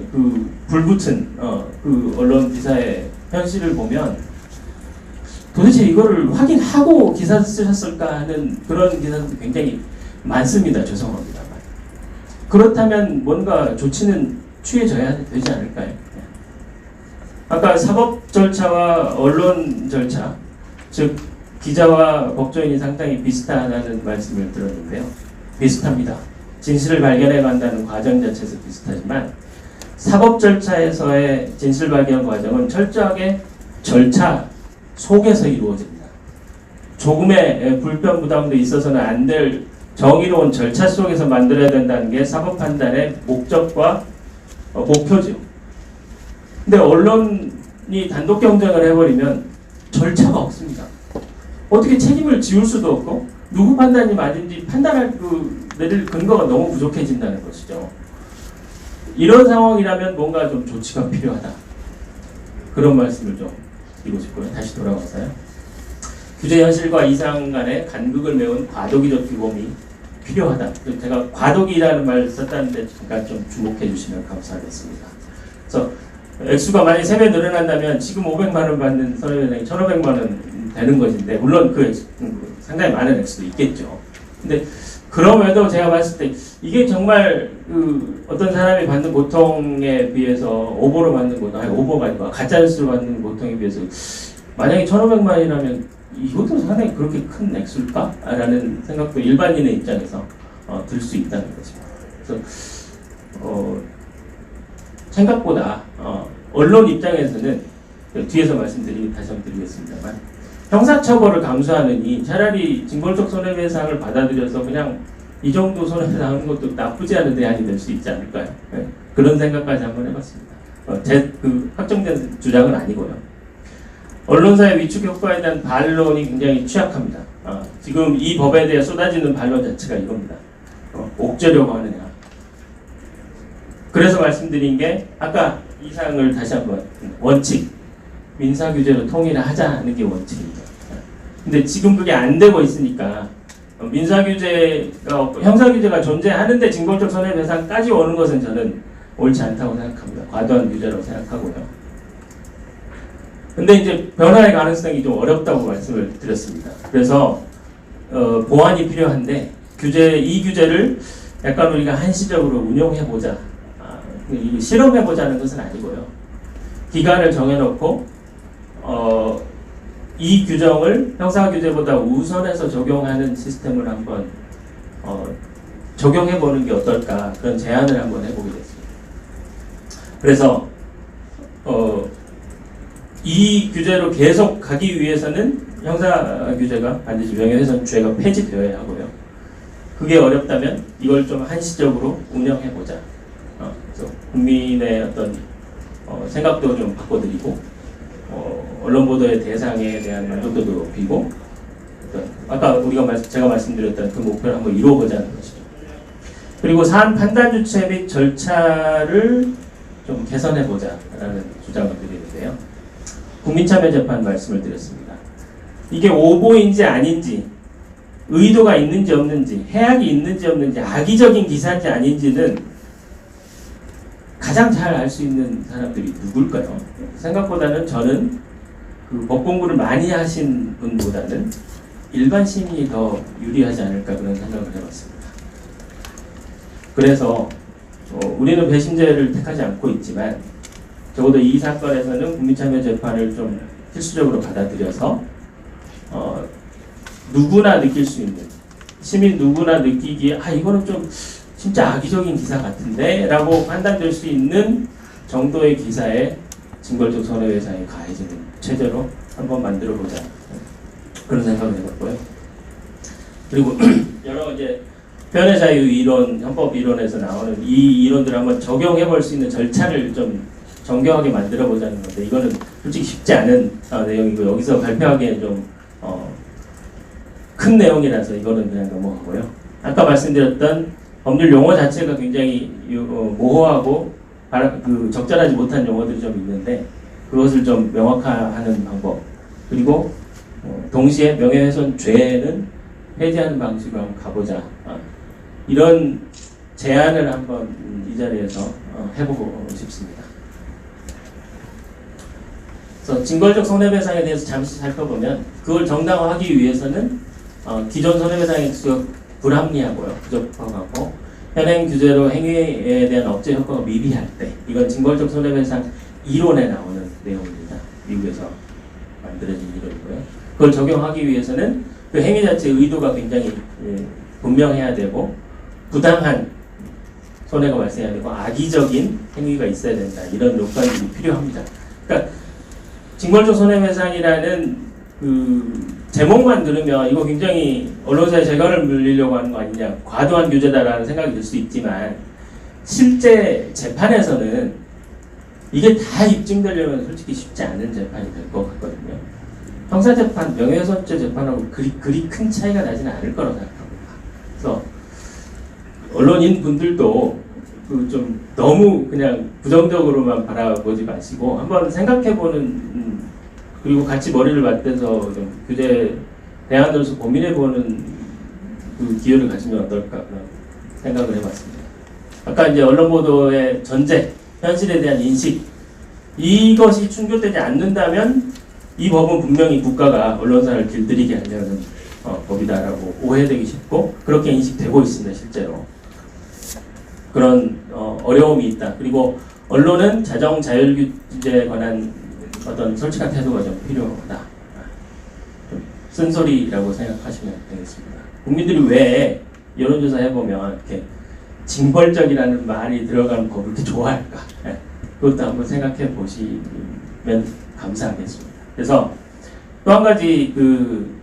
불붙은 그 언론 기사의 현실을 보면 도대체 이거를 확인하고 기사 쓰셨을까 하는 그런 기사도 굉장히 많습니다. 죄송합니다만. 그렇다면 뭔가 조치는 취해져야 되지 않을까요? 아까 사법 절차와 언론 절차, 즉 기자와 법조인이 상당히 비슷하다는 말씀을 들었는데요. 비슷합니다. 진실을 발견해 간다는 과정 자체에서 비슷하지만 사법 절차에서의 진실 발견 과정은 철저하게 절차 속에서 이루어집니다. 조금의 불편 부담도 있어서는 안 될 정의로운 절차 속에서 만들어야 된다는 게 사법 판단의 목적과 목표죠. 근데 언론이 단독 경쟁을 해버리면 절차가 없습니다. 어떻게 책임을 지울 수도 없고 누구 판단이 맞은지 판단할 내릴 근거가 너무 부족해진다는 것이죠. 이런 상황이라면 뭔가 좀 조치가 필요하다. 그런 말씀을 좀 드리고 싶고요. 다시 돌아와서요. 규제 현실과 이상 간의 간극을 메운 과도기적 규범이 필요하다. 제가 과도기라는 말을 썼다는데 잠깐 좀 주목해 주시면 감사하겠습니다. 그래서 액수가 만약에 3배 늘어난다면 지금 500만 원 받는 선회장이 1,500만 원 되는 것인데 물론 그 상당히 많은 액수도 있겠죠. 근데 그럼에도 제가 봤을 때 이게 정말 어떤 사람이 받는 고통에 비해서 오보로 받는 고통, 아니 오보가 아니고 가짜뉴스로 받는 고통에 비해서 만약에 1,500만 원이라면 이것도 상당히 그렇게 큰 액수일까? 라는 생각도 일반인의 입장에서 들 수 있다는 것입니다. 그래서 생각보다 언론 입장에서는 뒤에서 말씀드리고 다시 한번 드리겠습니다만 형사처벌을 감수하느니 차라리 징벌적 손해배상을 받아들여서 그냥 이 정도 손해배상하는 것도 나쁘지 않은 대안이 될 수 있지 않을까요? 네. 그런 생각까지 한번 해봤습니다. 제 확정된 주장은 아니고요. 언론사의 위축 효과에 대한 반론이 굉장히 취약합니다. 지금 이 법에 대해 쏟아지는 반론 자체가 이겁니다. 옥죄려고 하느냐. 그래서 말씀드린 게 아까 이 사항을 다시 한번 원칙, 민사규제로 통일을 하자는 게 원칙입니다. 근데 지금 그게 안 되고 있으니까 민사규제가 형사규제가 존재하는데 징벌적 손해배상까지 오는 것은 저는 옳지 않다고 생각합니다. 과도한 규제라고 생각하고요. 근데 이제 변화의 가능성이 좀 어렵다고 말씀을 드렸습니다. 그래서 보완이 필요한데 이 규제를 약간 우리가 한시적으로 운용해보자, 실험해보자는 것은 아니고요. 기간을 정해놓고 이 규정을 형사규제보다 우선해서 적용하는 시스템을 한번 적용해보는 게 어떨까, 그런 제안을 한번 해보게 됐습니다. 그래서 이 규제로 계속 가기 위해서는 형사규제가 반드시 명예훼손죄가 폐지되어야 하고요. 그게 어렵다면 이걸 좀 한시적으로 운영해보자. 그래서 국민의 어떤 생각도 좀 바꿔드리고 언론 보도의 대상에 대한 만족도도 높이고 아까 제가 말씀드렸던 그 목표를 한번 이루어보자는 것이죠. 그리고 사안 판단 주체 및 절차를 좀 개선해보자라는 주장을 드리는데요. 국민참여재판 말씀을 드렸습니다. 이게 오보인지 아닌지, 의도가 있는지 없는지, 해악이 있는지 없는지, 악의적인 기사인지 아닌지는 가장 잘 알 수 있는 사람들이 누굴까요? 생각보다는 저는 법 공부를 많이 하신 분보다는 일반 시민이 더 유리하지 않을까 그런 생각을 해봤습니다. 그래서 우리는 배심제를 택하지 않고 있지만 적어도 이 사건에서는 국민참여재판을 좀 필수적으로 받아들여서 누구나 느낄 수 있는, 시민 누구나 느끼기에 이거는 좀 진짜 악의적인 기사 같은데 라고 판단될 수 있는 정도의 기사에 징벌적 손해배상이 가해지는 체제로 한번 만들어보자, 그런 생각을 해봤고요. 그리고 여러 이제 표현의 자유 이론, 헌법 이론에서 나오는 이 이론들을 한번 적용해 볼 수 있는 절차를 좀 정교하게 만들어 보자는 건데, 이거는 솔직히 쉽지 않은 내용이고, 여기서 발표하기에 좀 큰 내용이라서 이거는 그냥 넘어가고요. 아까 말씀드렸던 법률 용어 자체가 굉장히 모호하고 적절하지 못한 용어들이 좀 있는데, 그것을 좀 명확화하는 방법, 그리고 동시에 명예훼손 죄는 폐지하는 방식으로 한번 가보자. 이런 제안을 한번 이 자리에서 해보고 싶습니다. 그래서 징벌적 손해배상에 대해서 잠시 살펴보면, 그걸 정당화하기 위해서는 기존 손해배상의 규제가 불합리하고요, 부적합하고 현행 규제로 행위에 대한 억제 효과가 미비할 때, 이건 징벌적 손해배상 이론에 나오는 내용입니다. 미국에서 만들어진 이론이고요. 그걸 적용하기 위해서는 그 행위 자체의 의도가 굉장히 분명해야 되고, 부당한 손해가 발생해야 되고, 악의적인 행위가 있어야 된다. 이런 요건들이 필요합니다. 그러니까 징벌적 손해배상이라는 그 제목만 들으면 이거 굉장히 언론사에 재갈을 물리려고 하는 거 아니냐, 과도한 규제다라는 생각이 들 수 있지만, 실제 재판에서는 이게 다 입증되려면 솔직히 쉽지 않은 재판이 될 것 같거든요. 형사재판, 명예훼손죄 재판하고 그리 큰 차이가 나지는 않을 거라고 생각합니다. 그래서 언론인 분들도 그 좀 너무 그냥 부정적으로만 바라보지 마시고 한번 생각해보는, 그리고 같이 머리를 맞대서 좀 규제 대안으로서 고민해보는 그 기회를 가지면 어떨까 그런 생각을 해봤습니다. 아까 이제 언론 보도의 전제, 현실에 대한 인식, 이것이 충족되지 않는다면 이 법은 분명히 국가가 언론사를 길들이게 하려는 법이다라고 오해되기 쉽고, 그렇게 인식되고 있습니다. 실제로 그런 어려움이 있다. 그리고 언론은 자정 자율 규제에 관한 어떤 솔직한 태도가 좀 필요하다. 좀 쓴소리라고 생각하시면 되겠습니다. 국민들이 왜 여론조사 해보면 이렇게 징벌적이라는 말이 들어가는 법을 이렇게 좋아할까? 그것도 한번 생각해 보시면 감사하겠습니다. 그래서 또 한 가지 그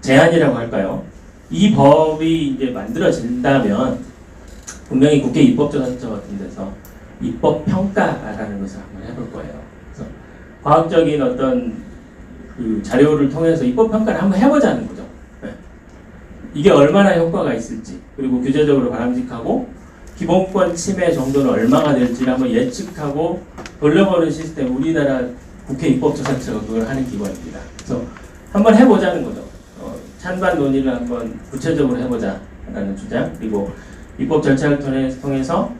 제안이라고 할까요? 이 법이 이제 만들어진다면 분명히 국회 입법조사처 같은 데서 입법 평가라는 것을 한번 해볼 거예요. 그래서 과학적인 어떤 그 자료를 통해서 입법 평가를 한번 해보자는 거죠. 이게 얼마나 효과가 있을지, 그리고 규제적으로 바람직하고 기본권 침해 정도는 얼마가 될지를 한번 예측하고 돌려보는 시스템, 우리나라 국회 입법조사처가 그걸 하는 기관입니다. 그래서 한번 해보자는 거죠. 찬반 논의를 한번 구체적으로 해보자라는 주장, 그리고 입법 절차를 통해서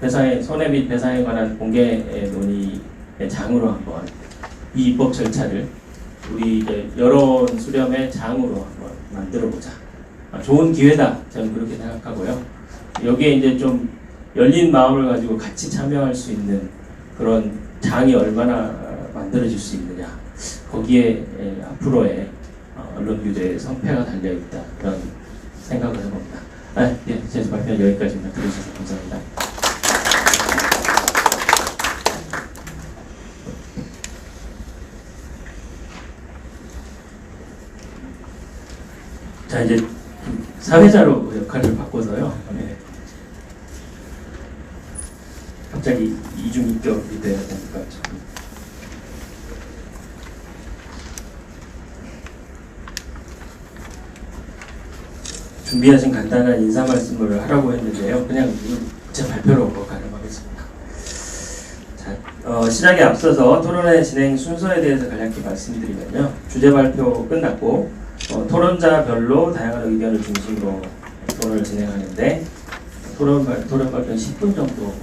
배상의 손해 및 배상에 관한 공개 논의의 장으로 한번 이 입법 절차를 우리 이제 여론 수렴의 장으로 한번 만들어보자. 좋은 기회다. 저는 그렇게 생각하고요. 여기에 이제 좀 열린 마음을 가지고 같이 참여할 수 있는 그런 장이 얼마나 만들어질 수 있느냐. 거기에 앞으로의 언론 규제의 성패가 달려있다. 그런 생각을 해봅니다. 예, 제 발표는 여기까지입니다. 들어주셔서 감사합니다. 자, 이제 사회자로 역할을 바꿔서요. 네. 갑자기 이중인격이 돼야 되니까 좀. 준비하신 간단한 인사 말씀을 하라고 했는데요. 그냥 제 발표로 가름하겠습니다. 자, 시작에 앞서서 토론회 진행 순서에 대해서 간략히 말씀드리면요. 주제 발표 끝났고 토론자별로 다양한 의견을 중심으로 토론을 진행하는데 토론 발표는 10분 정도로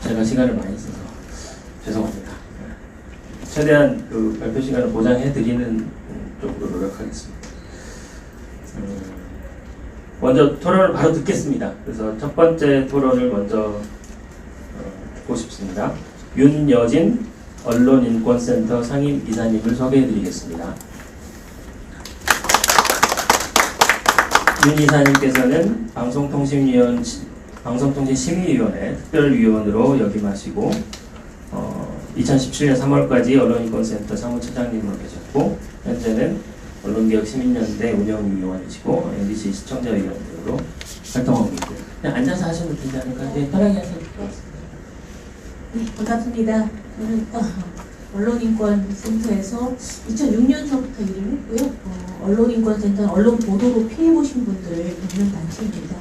제가 시간을 많이 써서 죄송합니다. 최대한 그 발표 시간을 보장해드리는 쪽으로 노력하겠습니다. 먼저 토론을 바로 듣겠습니다. 그래서 첫 번째 토론을 먼저 듣고 싶습니다. 윤여진 언론인권센터 상임이사님을 소개해드리겠습니다. 윤 이사님께서는 방송통신심의위원회 특별위원으로 역임하시고 2017년 3월까지 언론인권센터 사무처장님으로 계셨고 현재는 언론개혁 시민연대 운영위원이시고 MBC 시청자위원으로 활동하고 있고요. 그냥 앉아서 하셔도 되지 않을까요? 네, 편하게 하셔도 좋겠습니다. 네, 반갑습니다. 저는 언론인권센터에서 2006년서부터 일을 했고요. 언론인권센터는 언론 보도로 피해보신 분들을 돕는 단체입니다.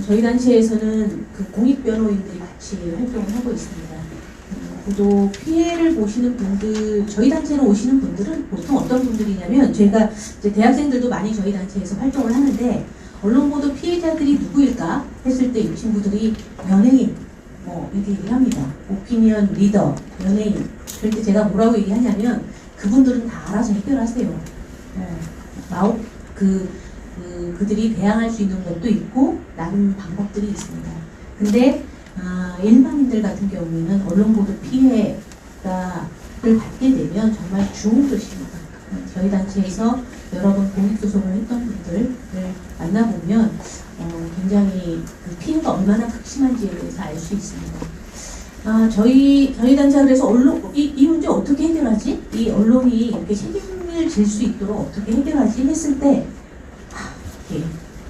저희 단체에서는 그 공익변호인들이 같이 활동을 하고 있습니다. 보도 피해를 보시는 분들, 저희 단체로 오시는 분들은 보통 어떤 분들이냐면, 제가 이제 대학생들도 많이 저희 단체에서 활동을 하는데, 언론 보도 피해자들이 누구일까 했을 때 이 친구들이 연예인, 이렇게 얘기합니다. 오피니언 리더, 연예인. 그럴 때 제가 뭐라고 얘기하냐면, 그분들은 다 알아서 해결하세요. 그들이 대항할 수 있는 것도 있고 나름 방법들이 있습니다. 근데 일반인들 같은 경우에는 언론 보도 피해를 받게 되면 정말 주옥것입니다. 저희 단체에서 여러 번 공익소송을 했던 분들을 만나보면 굉장히 그 피해가 얼마나 극심한지에 대해서 알 수 있습니다. 저희 단체가 그래서 이 문제 어떻게 해결하지? 이 언론이 이렇게 책임을 질 수 있도록 어떻게 해결하지? 했을 때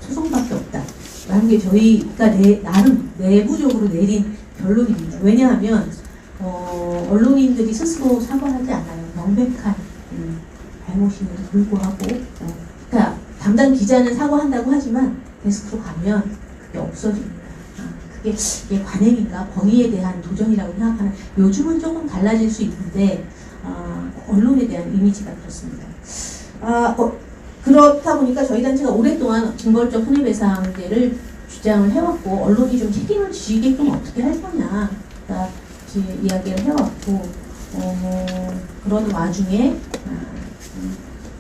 소송밖에 없다 라는 게 저희가 나름 내부적으로 내린 결론입니다. 왜냐하면 언론인들이 스스로 사과하지 않아요. 명백한 잘못임에도 불구하고 그러니까 담당 기자는 사과한다고 하지만 데스크로 가면 그게 없어집니다. 그게 관행인가 권위에 대한 도전이라고 생각하는, 요즘은 조금 달라질 수 있는데 언론에 대한 이미지가 그렇습니다. 그렇다 보니까 저희 단체가 오랫동안 징벌적 손해배상제를 주장을 해왔고, 언론이 좀 책임을 지게끔 어떻게 할 거냐 이야기를 해왔고, 그런 와중에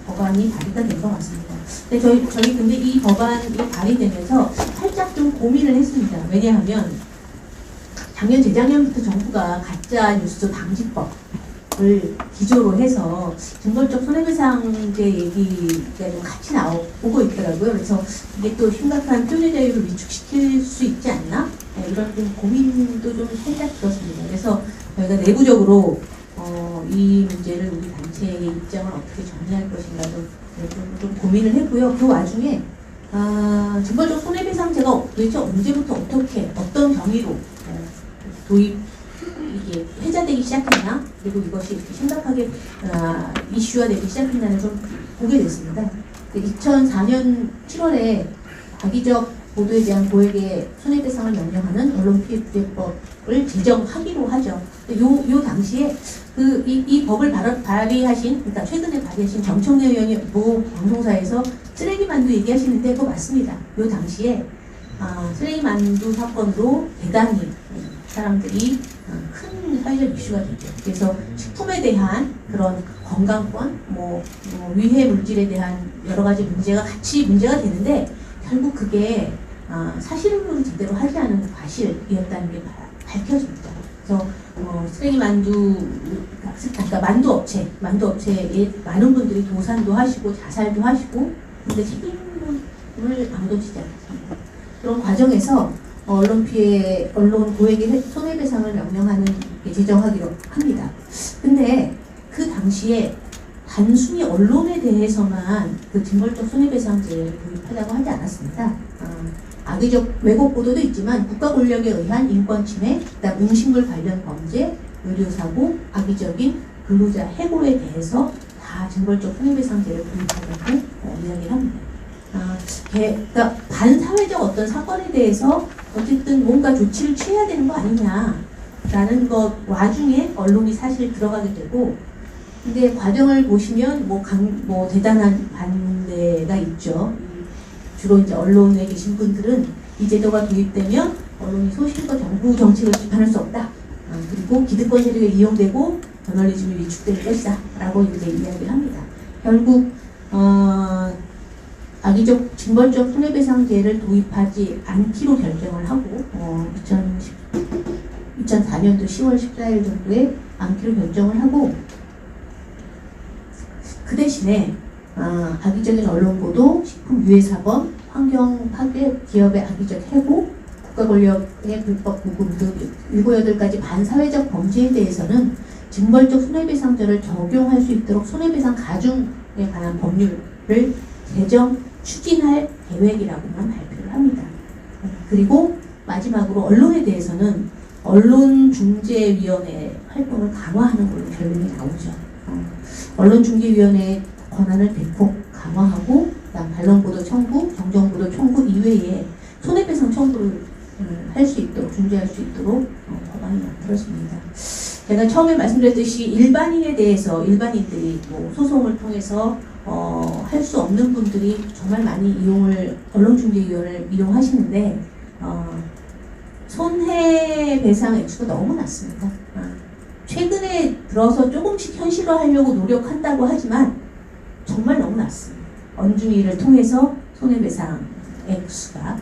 법안이 발의가 된 것 같습니다. 근데 저희 근데 이 법안이 발의되면서 살짝 좀 고민을 했습니다. 왜냐하면 작년 재작년부터 정부가 가짜 뉴스 방지법을 기조로 해서 징벌적 손해배상제 얘기가 좀 같이 나오고 있더라고요. 그래서 이게 또 심각한 표현의 자유를 위축시킬 수 있지 않나? 이런 좀 고민도 좀 살짝 들었습니다. 그래서 저희가 내부적으로 이 문제를 우리 단체의 입장을 어떻게 정리할 것인가 좀 고민을 했고요. 그 와중에 징벌적 손해배상제가 도대체 언제부터 어떤 경위로 이게 회자되기 시작했나, 그리고 이것이 이렇게 심각하게 이슈화되기 시작했나를 좀 보게 됐습니다. 2004년 7월에 악의적 보도에 대한 고액의 손해배상을 명령하는 언론피해구제법을 제정하기로 하죠. 요 당시에 이 법을 발의하신, 그러니까 최근에 발의하신 정청래 의원이 모 방송사에서 쓰레기 만두 얘기하시는데 그거 맞습니다. 요 당시에 쓰레기 만두 사건으로 대단히 사람들이 큰 사회적 이슈가 되죠. 그래서 식품에 대한 그런 건강권, 위해 물질에 대한 여러 가지 문제가 같이 문제가 되는데, 결국 그게 사실을 제대로 하지 않은 과실이었다는 게 밝혀집니다. 그래서 쓰레기 만두, 그러니까 만두 업체에 많은 분들이 도산도 하시고 자살도 하시고, 근데 책임을 아무도 지지 않습니다. 그런 과정에서 언론 고액의 손해배상을 명령하는 게 제정하기로 합니다. 근데 그 당시에 단순히 언론에 대해서만 그 징벌적 손해배상제를 도입하자고 하지 않았습니다. 악의적 왜곡 보도도 있지만 국가 권력에 의한 인권 침해, 그다음 음식물 관련 범죄, 의료사고, 악의적인 근로자 해고에 대해서 다 징벌적 손해배상제를 도입하자고 이야기를 합니다. 그러니까 반사회적 어떤 사건에 대해서 어쨌든 뭔가 조치를 취해야 되는 거 아니냐라는 것 와중에 언론이 사실 들어가게 되고, 근데 과정을 보시면 대단한 반대가 있죠. 주로 이제 언론에 계신 분들은 이 제도가 도입되면 언론이 소신과 정부 정책을 비판할 수 없다. 그리고 기득권 세력에 이용되고 저널리즘이 위축될 것이다. 라고 이제 이야기를 합니다. 결국 악의적 징벌적 손해배상제를 도입하지 않기로 결정을 하고 2004년도 10월 14일 정도에 않기로 결정을 하고, 그 대신에 악의적인 언론보도, 식품유해사범, 환경 파괴, 기업의 악의적 해고, 국가 권력의 불법 구금 등 7, 8가지 반사회적 범죄에 대해서는 징벌적 손해배상제를 적용할 수 있도록 손해배상 가중 관한 법률을 제정 추진할 계획이라고만 발표를 합니다. 그리고 마지막으로 언론에 대해서는 언론중재위원회 활동을 강화하는 걸로 결론이 나오죠. 언론중재위원회의 권한을 대폭 강화하고 그다음 반론보도 청구, 정정보도 청구 이외에 손해배상 청구를 할 수 있도록 중재할 수 있도록 법안이 만들어집니다. 제가 처음에 말씀드렸듯이 일반인에 대해서 일반인들이 뭐 소송을 통해서 할 수 없는 분들이 정말 많이 언론중재위원회를 이용하시는데 손해배상 액수가 너무 낮습니다. 최근에 들어서 조금씩 현실화하려고 노력한다고 하지만 정말 너무 낮습니다. 언중위를 통해서 손해배상 액수가.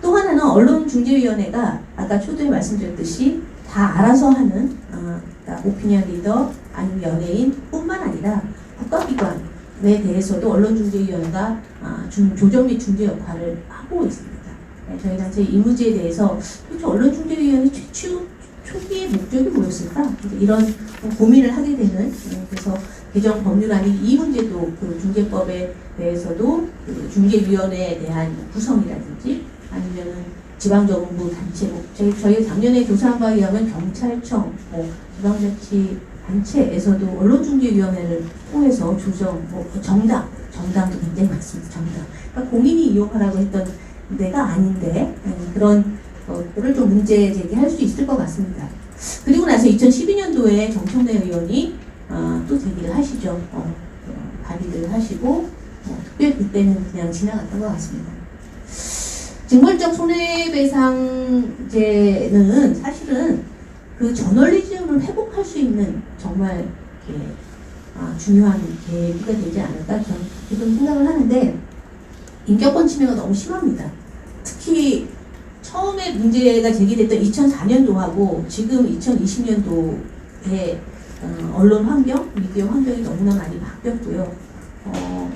또 하나는 언론중재위원회가 아까 초두에 말씀드렸듯이 다 알아서 하는 그러니까 오피니언 리더 아니면 연예인 뿐만 아니라 국가기관에 대해서도 언론중재위원회가 조정 및 중재 역할을 하고 있습니다. 네, 저희 단체 이 문제에 대해서 도대체 언론중재위원회 초기의 목적이 뭐였을까? 이런 고민을 하게 되는 그래서 개정 법률안이 이 문제도 그 중재법에 대해서도 그 중재위원회에 대한 구성이라든지 아니면은 지방정부 단체 저희 작년에 조사한 바에 의하면 경찰청, 지방자치 단체에서도 언론중재위원회를 통해서 조정, 정당도 굉장히 많습니다. 정당. 그러니까 공인이 이용하라고 했던 데가 아닌데 그런 것들을 좀 문제 제기할 수 있을 것 같습니다. 그리고 나서 2012년도에 정청래 의원이 또 제기를 하시죠. 발의를 하시고 특별히 그때는 그냥 지나갔던 것 같습니다. 징벌적 손해배상제는 사실은 그 저널리즘을 회복할 수 있는 정말 중요한 계기가 되지 않을까 저는 지금 생각을 하는데 인격권 침해가 너무 심합니다. 특히 처음에 문제가 제기됐던 2004년도하고 지금 2020년도에 언론 환경, 미디어 환경이 너무나 많이 바뀌었고요.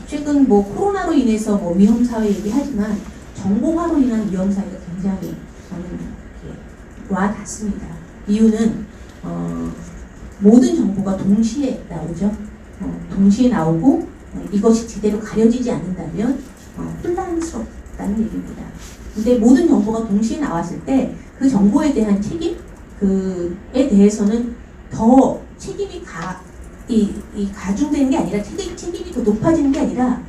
최근 코로나로 인해서 위험 사회 얘기하지만 정보화로 인한 위험 사회가 굉장히 저는 와 닿습니다. 이유는 모든 정보가 동시에 나오죠. 동시에 나오고 이것이 제대로 가려지지 않는다면 혼란스럽다는 얘기입니다. 근데 모든 정보가 동시에 나왔을 때 그 정보에 대한 책임에 대해서는 더 책임이 가중되는 게 아니라 책임이 더 높아지는 게 아니라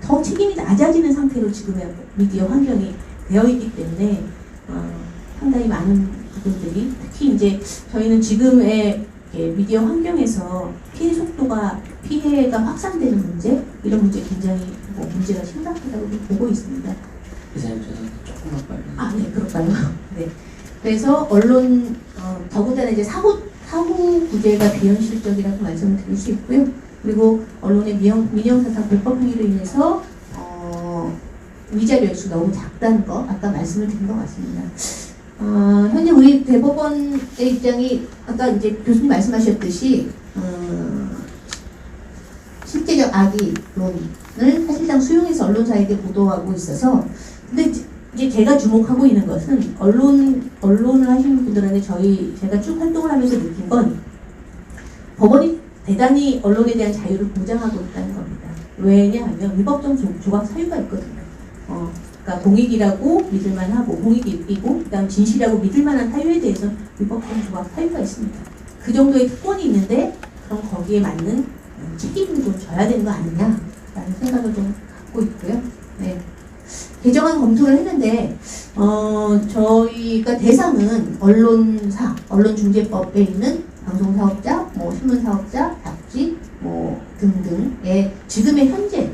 더 책임이 낮아지는 상태로 지금의 미디어 환경이 되어 있기 때문에 상당히 많은 부분들이 특히 이제 저희는 지금의 미디어 환경에서 피해가 확산되는 문제 이런 문제 굉장히 문제가 심각하다고 보고 있습니다. 기사님 조금만 빨리. 네, 그럴까요? 네. 그래서 언론 더군다나 이제 사후 구제가 비현실적이라고 말씀을 드릴 수 있고요. 그리고 언론의 민영사상 불법 행위로 인해서 위자료 액수 너무 작다는 거 아까 말씀을 드린 것 같습니다. 현재 우리 대법원의 입장이 아까 이제 교수님 말씀하셨듯이 실제적 악의론을 사실상 수용해서 언론사에게 보도하고 있어서 근데 이제 제가 주목하고 있는 것은 언론을 하시는 분들한테 제가 쭉 활동을 하면서 느낀 건 법원이 대단히 언론에 대한 자유를 보장하고 있다는 겁니다. 왜냐하면 위법적 조각 사유가 있거든요. 그러니까 공익이라고 믿을만하고 공익이고 그다음 진실이라고 믿을만한 사유에 대해서 위법적 조각 사유가 있습니다. 그 정도의 특권이 있는데 그럼 거기에 맞는 책임을 좀 져야 되는 거 아니냐라는 생각을 좀 갖고 있고요. 네. 개정안 검토를 했는데 저희가 대상은 언론중재법에 있는 방송사업자, 신문사업자, 잡지, 등등의 지금의 현재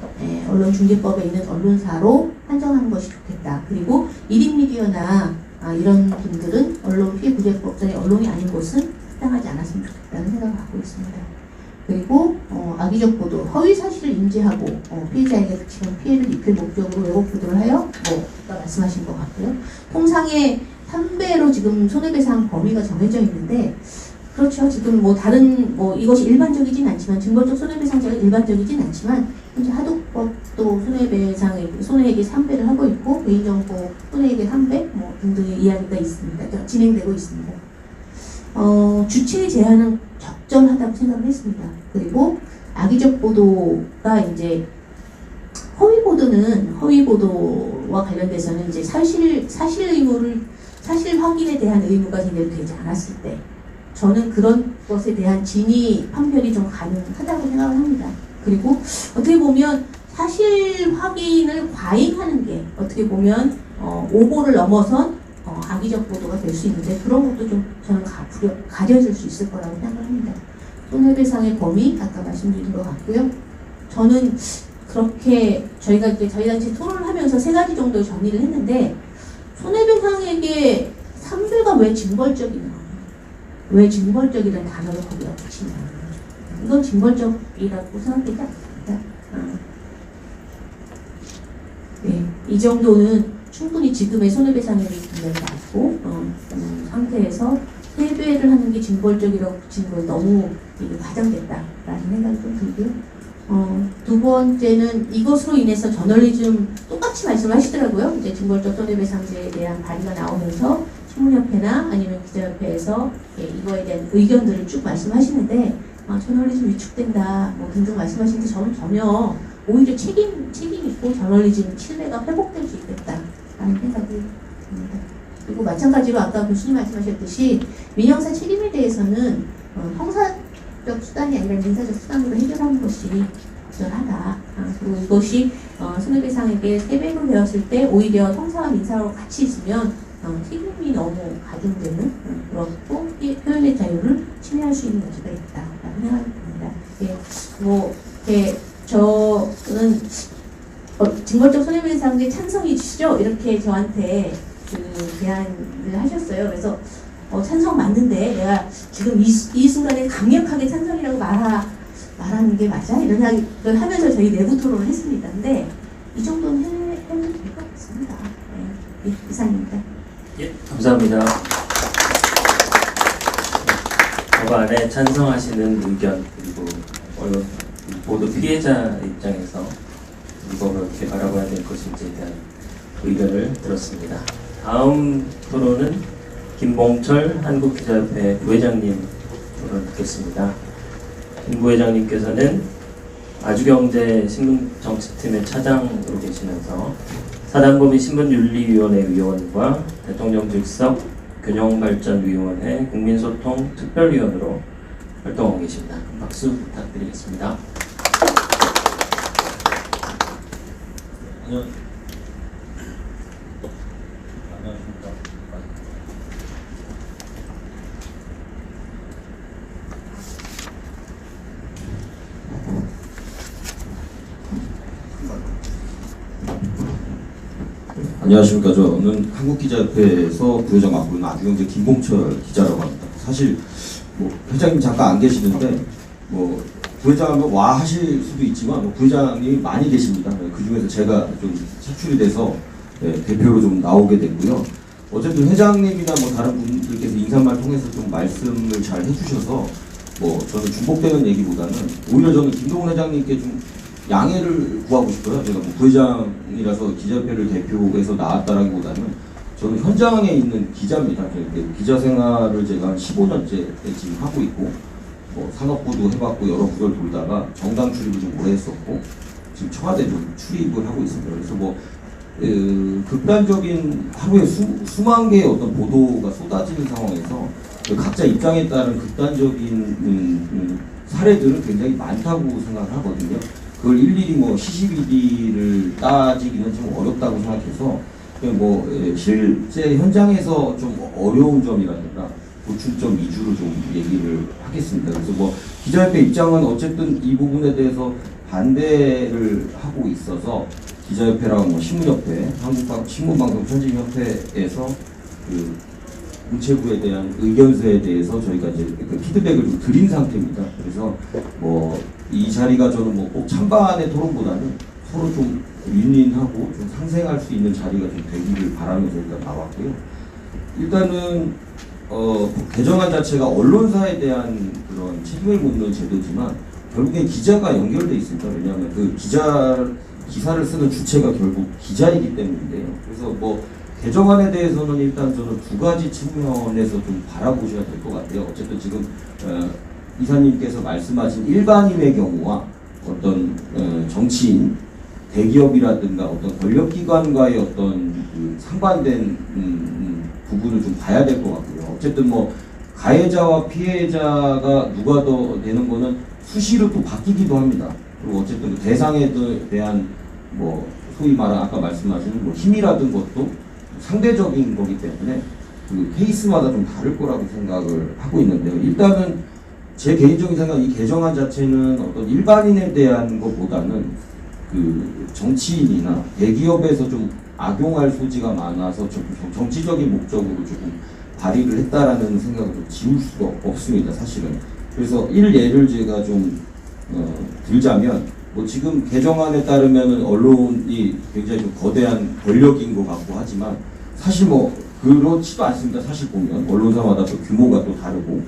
언론중재법에 있는 언론사로 한정하는 것이 좋겠다. 그리고 1인 미디어나 이런 분들은 언론피해구제법상의 언론이 아닌 곳은 해당하지 않았으면 좋겠다는 생각을 갖고 있습니다. 그리고 악의적 보도, 허위 사실을 인지하고 피해자에게 그치는 피해를 입힐 목적으로 왜곡 보도를 하여 아까 말씀하신 것 같고요. 통상의 3배로 지금 손해배상 범위가 정해져 있는데 그렇죠. 지금 이것이 일반적이진 않지만 징벌적 손해배상제가 일반적이진 않지만 현재 하도법도 손해액의 3배를 하고 있고 개인정보 손해액의 3배 등등의 이야기가 있습니다. 진행되고 있습니다. 주체의 제한은 적절하다고 생각을 했습니다. 그리고 악의적 보도가 이제 허위 보도와 관련돼서는 이제 사실 확인에 대한 의무가 제대로 되지 않았을 때 저는 그런 것에 대한 진위 판별이 좀 가능하다고 생각을 합니다. 그리고 어떻게 보면 사실 확인을 과잉하는 게 어떻게 보면 오보를 넘어선 악의적 보도가 될 수 있는데 그런 것도 좀 저는 가려질 수 있을 거라고 생각합니다. 손해배상의 범위 아까 말씀드린 것 같고요. 저는 그렇게 저희가 이제 저희 단체 토론을 하면서 3가지 정도 정리를 했는데 손해배상에게 상대가 왜 징벌적이냐, 왜 징벌적이라는 단어를 거기다 붙이냐, 이건 징벌적이라고 생각되지 않습니다. 네, 이 정도는 충분히 지금의 손해배상액이 굉장히 낮고 상태에서 세배를 하는 게 징벌적이라고 붙이는 건 너무 과장됐다라는 생각이 좀 들고요. 두 번째는 이것으로 인해서 저널리즘 똑같이 말씀하시더라고요. 이제 징벌적 손해배상제에 대한 발의가 나오면서 신문협회나 아니면 기자협회에서 이거에 대한 의견들을 쭉 말씀하시는데 저널리즘 위축된다 뭐 등등 말씀하시는데 저는 전혀 오히려 책임 있고 저널리즘 신뢰가 회복될 수 있겠다라는 생각이 듭니다. 그리고 마찬가지로 아까 교수님 말씀하셨듯이 민형사 책임에 대해서는 형사적 수단이 아니라 민사적 수단으로 해결하는 것이 적절하다. 그리고 이것이 손해배상에게 세배로 되었을 때 오히려 형사와 민사로 같이 있으면 책임이 너무 가중되는 그렇고 표현의 자유를 침해할 수 있는 여지가 있다라고 생각이 듭니다. 예, 뭐 저는 징벌적 손해배상제 찬성이시죠? 이렇게 저한테 제안을 하셨어요. 그래서 찬성 맞는데 내가 지금 이 순간에 강력하게 찬성이라고 말하는 게 맞아? 이런 생각을 하면서 저희 내부 토론을 했습니다. 근데 이 정도는 해도 될 것 같습니다. 네, 이상입니다. 예, 감사합니다. 법안에 찬성하시는 의견 그리고 모두 피해자 입장에서 이 법을 어떻게 바라봐야 될 것인지에 대한 의견을 들었습니다. 다음 토론은 김봉철 한국기자협회 부회장님 토론 듣겠습니다. 김 부회장님께서는 아주경제 신문정치팀의 차장으로 계시면서 사단법인 신문윤리위원회 위원과 대통령 즉석 균형발전위원회 국민소통 특별위원으로 활동하고 계십니다. 박수 부탁드리겠습니다. 안녕하십니까. 저는 한국기자협회에서 부회장 맡고 있는 아주경제 김봉철 기자라고 합니다. 사실 뭐 회장님 잠깐 안 계시는데 뭐 부회장하면 와 하실 수도 있지만 뭐 부회장님이 많이 계십니다. 그 중에서 제가 좀 차출이 돼서 대표로 좀 나오게 됐고요. 어쨌든 회장님이나 뭐 다른 분들께서 인사말 통해서 좀 말씀을 잘 해주셔서 뭐 저는 중복되는 얘기보다는 오히려 저는 김동훈 회장님께 좀 양해를 구하고 싶어요. 제가 뭐 부회장이라서 기자협회를 대표해서 나왔다라기보다는 저는 현장에 있는 기자입니다. 기자 생활을 제가 한 15년째 지금 하고 있고 뭐 산업부도 해봤고 여러 부서를 돌다가 정당 출입을 좀 오래 했었고 지금 청와대 좀 출입을 하고 있습니다. 그래서 뭐 극단적인 하루에 수만 개의 어떤 보도가 쏟아지는 상황에서 각자 입장에 따른 극단적인 사례들은 굉장히 많다고 생각을 하거든요. 그걸 일일이 뭐 시시비비를 따지기는 좀 어렵다고 생각해서 뭐 실제 현장에서 좀 어려운 점이라든가 고충점 위주로 좀 얘기를 하겠습니다. 그래서 뭐 기자협회 입장은 어쨌든 이 부분에 대해서 반대를 하고 있어서 기자협회랑 뭐 신문협회, 신문방송편집협회에서 그 문체부에 대한 의견서에 대해서 저희가 이제 그 피드백을 좀 드린 상태입니다. 그래서 뭐 이 자리가 저는 뭐 꼭 찬반의 토론보다는 서로 좀 윈윈하고 좀 상생할 수 있는 자리가 좀 되기를 바라면서 일단 나왔고요. 일단은 개정안 자체가 언론사에 대한 그런 책임을 묻는 제도지만 결국엔 기자가 연결돼 있습니다. 왜냐하면 그 기사를 쓰는 주체가 결국 기자이기 때문인데요. 그래서 뭐 개정안에 대해서는 일단 저는 두 가지 측면에서 좀 바라보셔야 될 것 같아요. 어쨌든 지금 이사님께서 말씀하신 일반인의 경우와 어떤 정치인, 대기업이라든가 어떤 권력기관과의 어떤 그 상반된 부분을 좀 봐야 될 것 같고요. 어쨌든 뭐 가해자와 피해자가 누가 더 되는 거는 수시로 또 바뀌기도 합니다. 그리고 어쨌든 그 대상에 대한 뭐 소위 말한 아까 말씀하신 뭐 힘이라든 것도 상대적인 거기 때문에 그 케이스마다 좀 다를 거라고 생각을 하고 있는데요. 일단은 제 개인적인 생각, 이 개정안 자체는 어떤 일반인에 대한 것보다는 그 정치인이나 대기업에서 좀 악용할 소지가 많아서 좀 정치적인 목적으로 조금 발의를 했다라는 생각을 좀 지울 수가 없습니다, 사실은. 그래서 예를 제가 좀 들자면, 뭐 지금 개정안에 따르면은 언론이 굉장히 좀 거대한 권력인 것 같고 하지만 사실 뭐 그렇지도 않습니다. 사실 보면 언론사마다 또 규모가 또 다르고,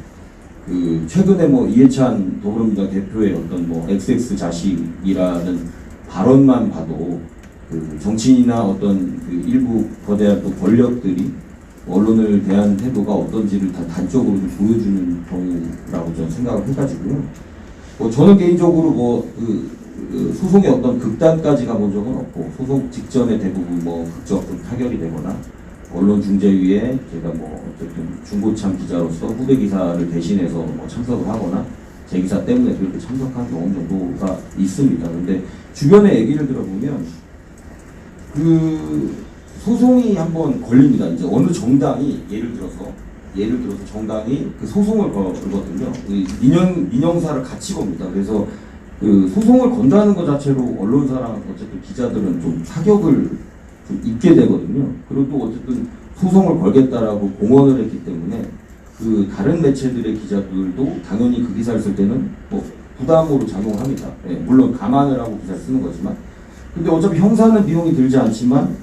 그 최근에 뭐 이해찬 더불어민주당 대표의 어떤 뭐 XX 자식이라는 발언만 봐도 그 정치인이나 어떤 그 일부 거대한 또 권력들이 언론을 대한 태도가 어떤지를 다 단적으로 좀 보여주는 경우라고 저는 생각을 해가지고요. 뭐 저는 개인적으로 뭐 소송의 어떤 극단까지 가본 적은 없고, 소송 직전에 대부분 뭐 극적으로 타결이 되거나 언론중재위에 제가 뭐 어쨌든 중고참 기자로서 후배 기사를 대신해서 뭐 참석을 하거나 제 기사 때문에 그렇게 참석한 경험 정도가 있습니다. 근데 주변에 얘기를 들어보면 그 소송이 한번 걸립니다. 이제 어느 정당이 예를 들어서 정당이 그 소송을 걸거든요. 민영사를 같이 겁니다. 그래서 그 소송을 건다는 것 자체로 언론사랑 어쨌든 기자들은 좀 타격을 좀 입게 되거든요. 그리고 또 어쨌든 소송을 걸겠다라고 공언을 했기 때문에 그 다른 매체들의 기자들도 당연히 그 기사를 쓸 때는 뭐 부담으로 작용을 합니다. 네, 물론 감안을 하고 기사를 쓰는 거지만, 근데 어차피 형사는 비용이 들지 않지만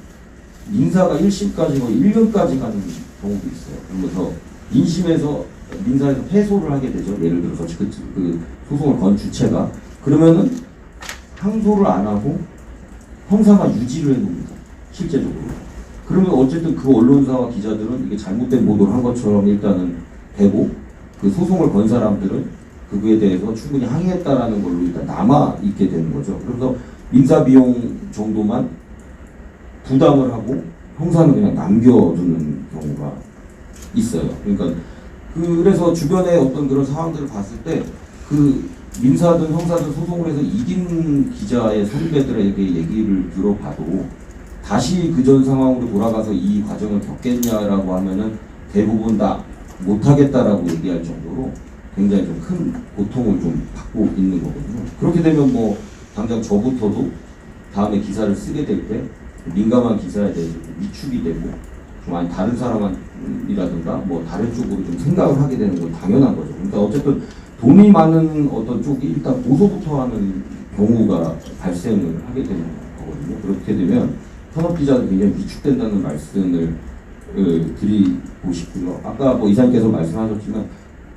민사가 1심까지 뭐 1년까지 가는 경우도 있어요. 그러면서 민심에서 민사에서 패소를 하게 되죠. 예를 들어서 그 소송을 건 주체가, 그러면은 항소를 안 하고 형사가 유지를 해놓습니다. 실제적으로. 그러면 어쨌든 그 언론사와 기자들은 이게 잘못된 보도를 한 것처럼 일단은 되고, 그 소송을 건 사람들은 그거에 대해서 충분히 항의했다라는 걸로 일단 남아 있게 되는 거죠. 그래서 민사 비용 정도만 부담을 하고 형사는 그냥 남겨두는 경우가 있어요. 그러니까 그래서 주변에 어떤 그런 상황들을 봤을 때 그 민사든 형사든 소송을 해서 이긴 기자의 선배들에게 얘기를 들어봐도 다시 그전 상황으로 돌아가서 이 과정을 겪겠냐라고 하면은 대부분 다 못하겠다라고 얘기할 정도로 굉장히 좀 큰 고통을 좀 받고 있는 거거든요. 그렇게 되면 뭐 당장 저부터도 다음에 기사를 쓰게 될 때 민감한 기사에 대해서 위축이 되고 좀 아니 다른 사람이라든가 뭐 다른 쪽으로 좀 생각을 하게 되는 건 당연한 거죠. 그러니까 어쨌든 돈이 많은 어떤 쪽이 일단 보도부터 하는 경우가 발생을 하게 되는 거거든요. 그렇게 되면 현업기자는 굉장히 위축된다는 말씀을 드리고 싶고요. 아까 뭐 이사님께서 말씀하셨지만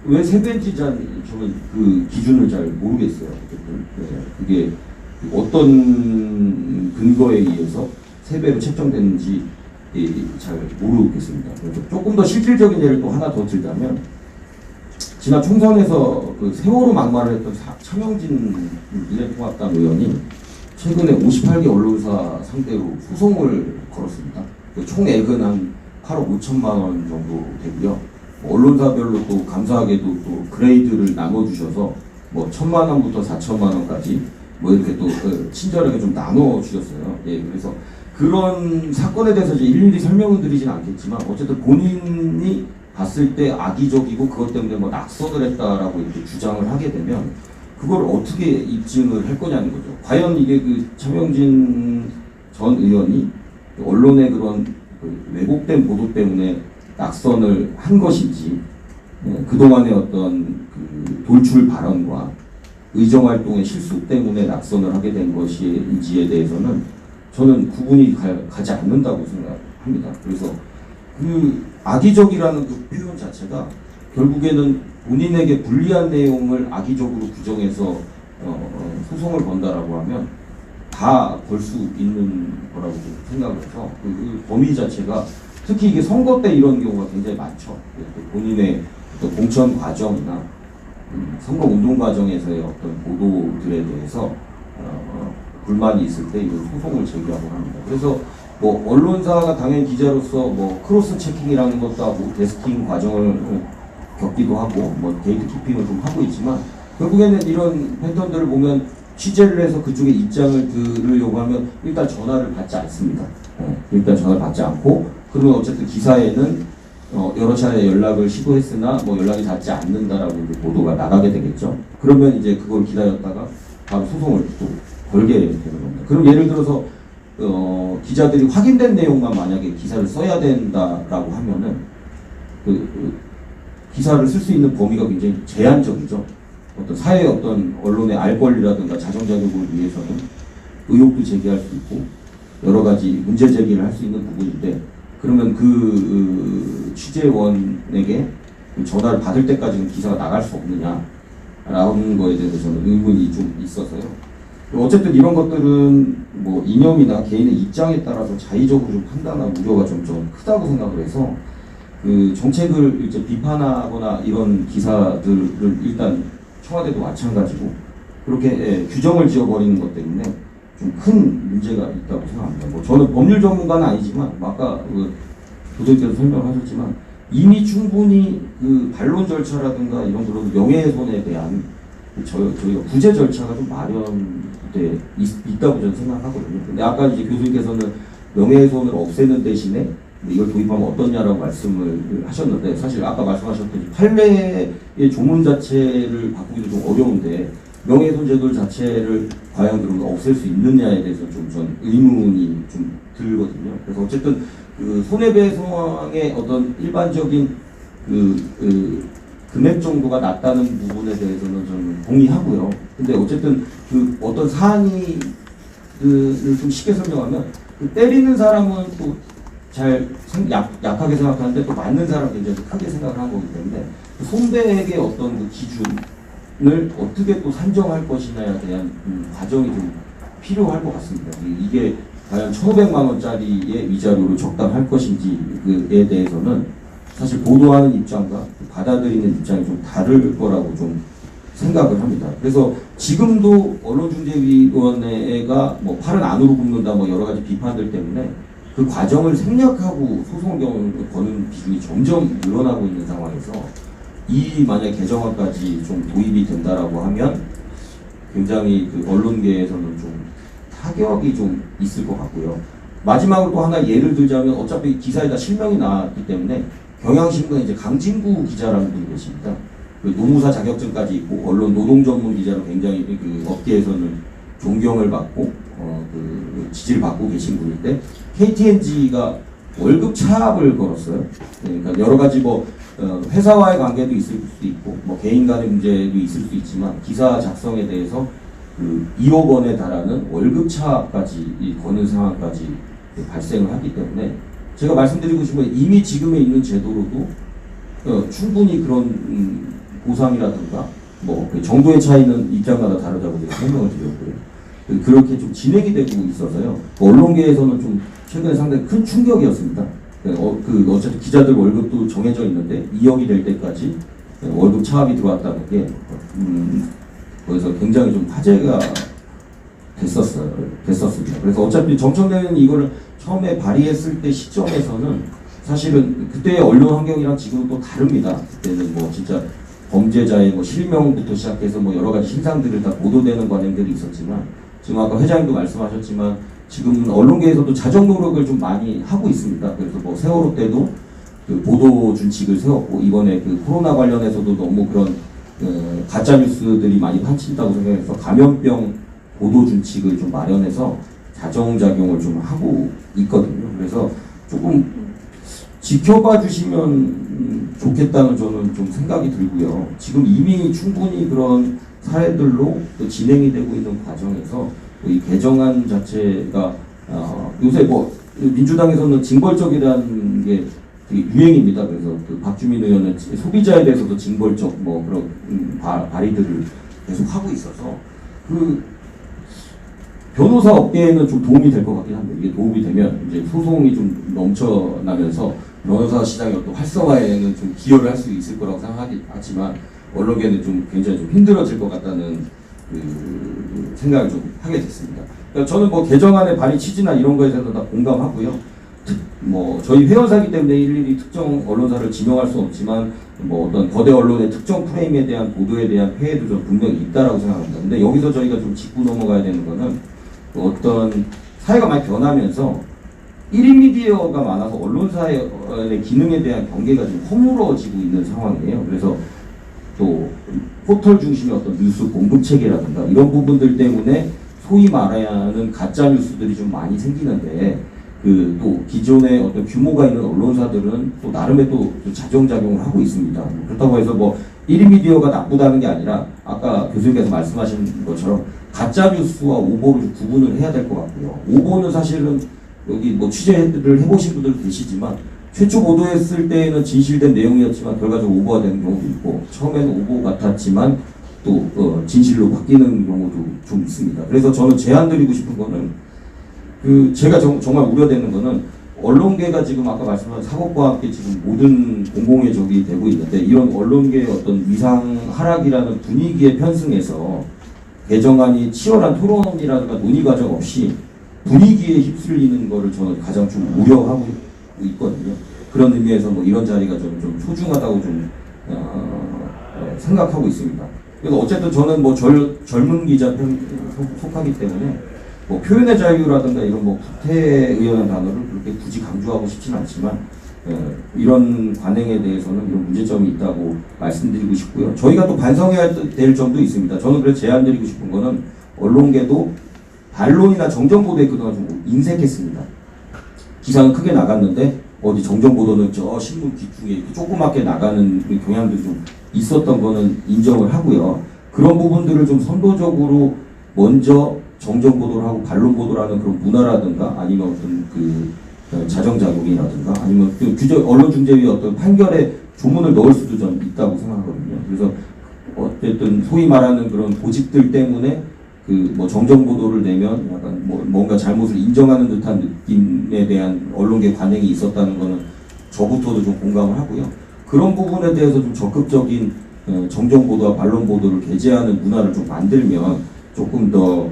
왜 세배지자는 저는 그 기준을 잘 모르겠어요. 그게 어떤 근거에 의해서 세배로 책정되는지 잘 모르겠습니다. 그래서 조금 더 실질적인 예를 또 하나 더 들자면, 지난 총선에서 그 세월호 막말을 했던 차명진 미래통합당 의원이 최근에 58개 언론사 상대로 소송을 걸었습니다. 그 총액은 한 8억 5천만 원 정도 되고요. 언론사별로 또 감사하게도 또 그레이드를 나눠주셔서 뭐 1,000만 원부터 4천만 원까지 뭐 이렇게 또 친절하게 좀 나눠주셨어요. 예, 그래서 그런 사건에 대해서 이제 일일이 설명을 드리진 않겠지만 어쨌든 본인이 봤을 때 악의적이고 그것 때문에 뭐 낙선을 했다라고 이렇게 주장을 하게 되면 그걸 어떻게 입증을 할 거냐는 거죠. 과연 이게 그 차명진 전 의원이 언론의 그런 그 왜곡된 보도 때문에 낙선을 한 것인지, 그동안의 어떤 그 돌출 발언과 의정활동의 실수 때문에 낙선을 하게 된 것인지에 대해서는 저는 구분이 가지 않는다고 생각합니다. 그래서 그 악의적이라는 그 표현 자체가 결국에는 본인에게 불리한 내용을 악의적으로 규정해서 소송을 건다라고 하면 다 걸 수 있는 거라고 생각을 해서 그 범위 자체가, 특히 이게 선거 때 이런 경우가 굉장히 많죠. 본인의 어떤 공천 과정이나 선거 운동 과정에서의 어떤 보도들에 대해서 불만이 있을 때 이런 소송을 제기하고 합니다. 그래서 뭐 언론사가 당연히 기자로서 뭐 크로스 체킹이라는 것도 하고 데스킹 과정을 겪기도 하고 뭐 데이트 키핑을 좀 하고 있지만 결국에는 이런 패턴들을 보면 취재를 해서 그쪽의 입장을 들으려고 하면 일단 전화를 받지 않습니다. 일단 전화를 받지 않고 그러면 어쨌든 기사에는 여러 차례 연락을 시도했으나 뭐 연락이 닿지 않는다라고 이제 보도가 나가게 되겠죠. 그러면 이제 그걸 기다렸다가 바로 소송을 또 걸게 되는 겁니다. 그럼 예를 들어서 기자들이 확인된 내용만 만약에 기사를 써야 된다라고 하면은 기사를 쓸 수 있는 범위가 굉장히 제한적이죠. 어떤 사회의 어떤 언론의 알 권리라든가 자정자격을 위해서는 의혹도 제기할 수 있고 여러 가지 문제 제기를 할 수 있는 부분인데 그러면 그 취재원에게 전화를 받을 때까지는 기사가 나갈 수 없느냐라는 거에 대해서 저는 의문이 좀 있어서요. 어쨌든 이런 것들은 뭐 이념이나 개인의 입장에 따라서 자의적으로 좀 판단할 우려가 좀 크다고 생각을 해서 그 정책을 이제 비판하거나 이런 기사들을 일단 청와대도 마찬가지고 그렇게 규정을 지어버리는 것 때문에 좀 큰 문제가 있다고 생각합니다. 뭐 저는 법률 전문가는 아니지만 아까 교수님께서 설명하셨지만 이미 충분히 그 반론 절차라든가 이런 그런 명예훼손에 대한 저희가 구제 절차가 좀 마련돼 있다고 저는 생각하거든요. 근데 아까 이제 교수님께서는 명예훼손을 없애는 대신에 이걸 도입하면 어떠냐라고 말씀을 하셨는데 사실 아까 말씀하셨듯이 판례의 조문 자체를 바꾸기도 좀 어려운데 명예훼손 제도 자체를 과연 그러면 없앨 수 있느냐에 대해서 좀 전 의문이 좀 들거든요. 그래서 어쨌든 그 손해배상의 어떤 일반적인 금액 정도가 낮다는 부분에 대해서는 저는 동의하고요. 근데 어쨌든 그 어떤 사안이 좀 쉽게 설명하면 그 때리는 사람은 또 잘 약하게 생각하는데 또 맞는 사람은 굉장히 크게 생각을 한 거기 때문에 손배액의 어떤 그 기준을 어떻게 또 산정할 것이냐에 대한 과정이 좀 필요할 것 같습니다. 이게 과연 1,500만 원짜리의 위자료로 적당할 것인지에 대해서는 사실 보도하는 입장과 받아들이는 입장이 좀 다를 거라고 좀 생각을 합니다. 그래서 지금도 언론중재위원회가 뭐 팔은 안으로 굽는다 뭐 여러 가지 비판들 때문에 그 과정을 생략하고 소송을 거는 비중이 점점 늘어나고 있는 상황에서 이 만약 개정안까지 좀 도입이 된다라고 하면 굉장히 그 언론계에서는 좀 타격이 좀 있을 것 같고요. 마지막으로 또 하나 예를 들자면 어차피 기사에다 실명이 나왔기 때문에 경향신문에 이제 강진구 기자라는 분이 계십니다. 그 노무사 자격증까지 있고 언론 노동 전문 기자로 굉장히 그 업계에서는 존경을 받고 그 지지를 받고 계신 분인데 KTNG가 월급 차압을 걸었어요. 그러니까 여러 가지 뭐 회사와의 관계도 있을 수도 있고 뭐 개인 간의 문제도 있을 수 있지만 기사 작성에 대해서 그 2억 원에 달하는 월급 차압까지 거는 상황까지 발생을 하기 때문에 제가 말씀드리고 싶은 건 이미 지금에 있는 제도로도 충분히 그런 보상이라든가 뭐 그 정도의 차이는 입장마다 다르다고 제가 설명을 드렸고요. 그렇게 좀 진행이 되고 있어서요. 언론계에서는 좀 최근에 상당히 큰 충격이었습니다. 어쨌든 기자들 월급도 정해져 있는데 2억이 될 때까지 월급 차압이 들어왔다는 게 거기서 굉장히 좀 화제가 됐었습니다. 그래서 어차피 정청래는 이거를 처음에 발의했을 때 시점에서는 사실은 그때의 언론 환경이랑 지금은 또 다릅니다. 그때는 뭐 진짜 범죄자의 뭐 실명부터 시작해서 뭐 여러 가지 신상들을 다 보도되는 관행들이 있었지만 지금 아까 회장님도 말씀하셨지만 지금 언론계에서도 자정 노력을 좀 많이 하고 있습니다. 그래서 뭐 세월호 때도 그 보도 준칙을 세웠고 이번에 그 코로나 관련해서도 너무 그런 가짜 뉴스들이 많이 판친다고 생각해서 감염병 보도 준칙을 좀 마련해서 자정작용을 좀 하고 있거든요. 그래서 조금 지켜봐 주시면 좋겠다는 저는 좀 생각이 들고요. 지금 이미 충분히 그런 사례들로 또 진행이 되고 있는 과정에서 이 개정안 자체가 요새 뭐 민주당에서는 징벌적이라는 게 되게 유행입니다. 그래서 그 박주민 의원은 소비자에 대해서도 징벌적 뭐 그런 발의들을 계속 하고 있어서 그 변호사 업계에는 좀 도움이 될 것 같긴 한데 이게 도움이 되면 이제 소송이 좀 넘쳐나면서 변호사 시장의 어떤 활성화에는 좀 기여를 할 수 있을 거라고 생각하지만 언론계는 좀 굉장히 좀 힘들어질 것 같다는 생각을 좀 하게 됐습니다. 그러니까 저는 뭐 개정안의 발의 취지나 이런 거에 대해서 다 공감하고요. 뭐 저희 회원사기 때문에 일일이 특정 언론사를 지명할 수는 없지만 뭐 어떤 거대 언론의 특정 프레임에 대한 보도에 대한 폐해도 좀 분명히 있다라고 생각합니다. 근데 여기서 저희가 좀 짚고 넘어가야 되는 거는 어떤 사회가 많이 변하면서 1인 미디어가 많아서 언론사의 기능에 대한 경계가 좀 허물어지고 있는 상황이에요. 그래서 또 포털 중심의 어떤 뉴스 공급 체계라든가 이런 부분들 때문에 소위 말해야 하는 가짜 뉴스들이 좀 많이 생기는데 또 기존의 어떤 규모가 있는 언론사들은 또 나름의 또 자정작용을 하고 있습니다. 그렇다고 해서 뭐 1인 미디어가 나쁘다는 게 아니라 아까 교수님께서 말씀하신 것처럼 가짜 뉴스와 오보를 구분을 해야 될 것 같고요. 오보는 사실은 여기 뭐 취재를 해보신 분들 계시지만 최초 보도했을 때에는 진실된 내용이었지만 결과적으로 오보가 되는 경우도 있고 처음에는 오보 같았지만 또 진실로 바뀌는 경우도 좀 있습니다. 그래서 저는 제안드리고 싶은 거는 제가 정말 우려되는 거는 언론계가 지금 아까 말씀하신 사법과 함께 지금 모든 공공의 적이 되고 있는데 이런 언론계의 어떤 위상 하락이라는 분위기에 편승해서 개정안이 치열한 토론이라든가 논의 과정 없이 분위기에 휩쓸리는 거를 저는 가장 좀 우려하고 있거든요. 그런 의미에서 뭐 이런 자리가 좀 소중하다고 좀 생각하고 있습니다. 그래서 어쨌든 저는 뭐 젊은 기자 속하기 때문에 뭐 표현의 자유라든가 이런 뭐 구태의연한 단어를 그렇게 굳이 강조하고 싶지는 않지만 이런 관행에 대해서는 이런 문제점이 있다고 말씀드리고 싶고요. 저희가 또 반성해야 될 점도 있습니다. 저는 그래서 제안드리고 싶은 거는 언론계도 반론이나 정정보도에 그동안 좀 인색했습니다. 기사는 크게 나갔는데 어디 정정보도는 저 신문 뒤쪽에 이렇게 조그맣게 나가는 경향도 좀 있었던 거는 인정을 하고요. 그런 부분들을 좀 선도적으로 먼저 정정보도를 하고 반론보도라는 그런 문화라든가 아니면 어떤 자정작용이라든가 아니면 언론중재위의 어떤 판결에 조문을 넣을 수도 좀 있다고 생각하거든요. 그래서 어쨌든 소위 말하는 그런 고집들 때문에 뭐 정정보도를 내면 약간 뭔가 잘못을 인정하는 듯한 느낌에 대한 언론계 관행이 있었다는 거는 저부터도 좀 공감을 하고요. 그런 부분에 대해서 좀 적극적인 정정보도와 반론보도를 게재하는 문화를 좀 만들면 조금 더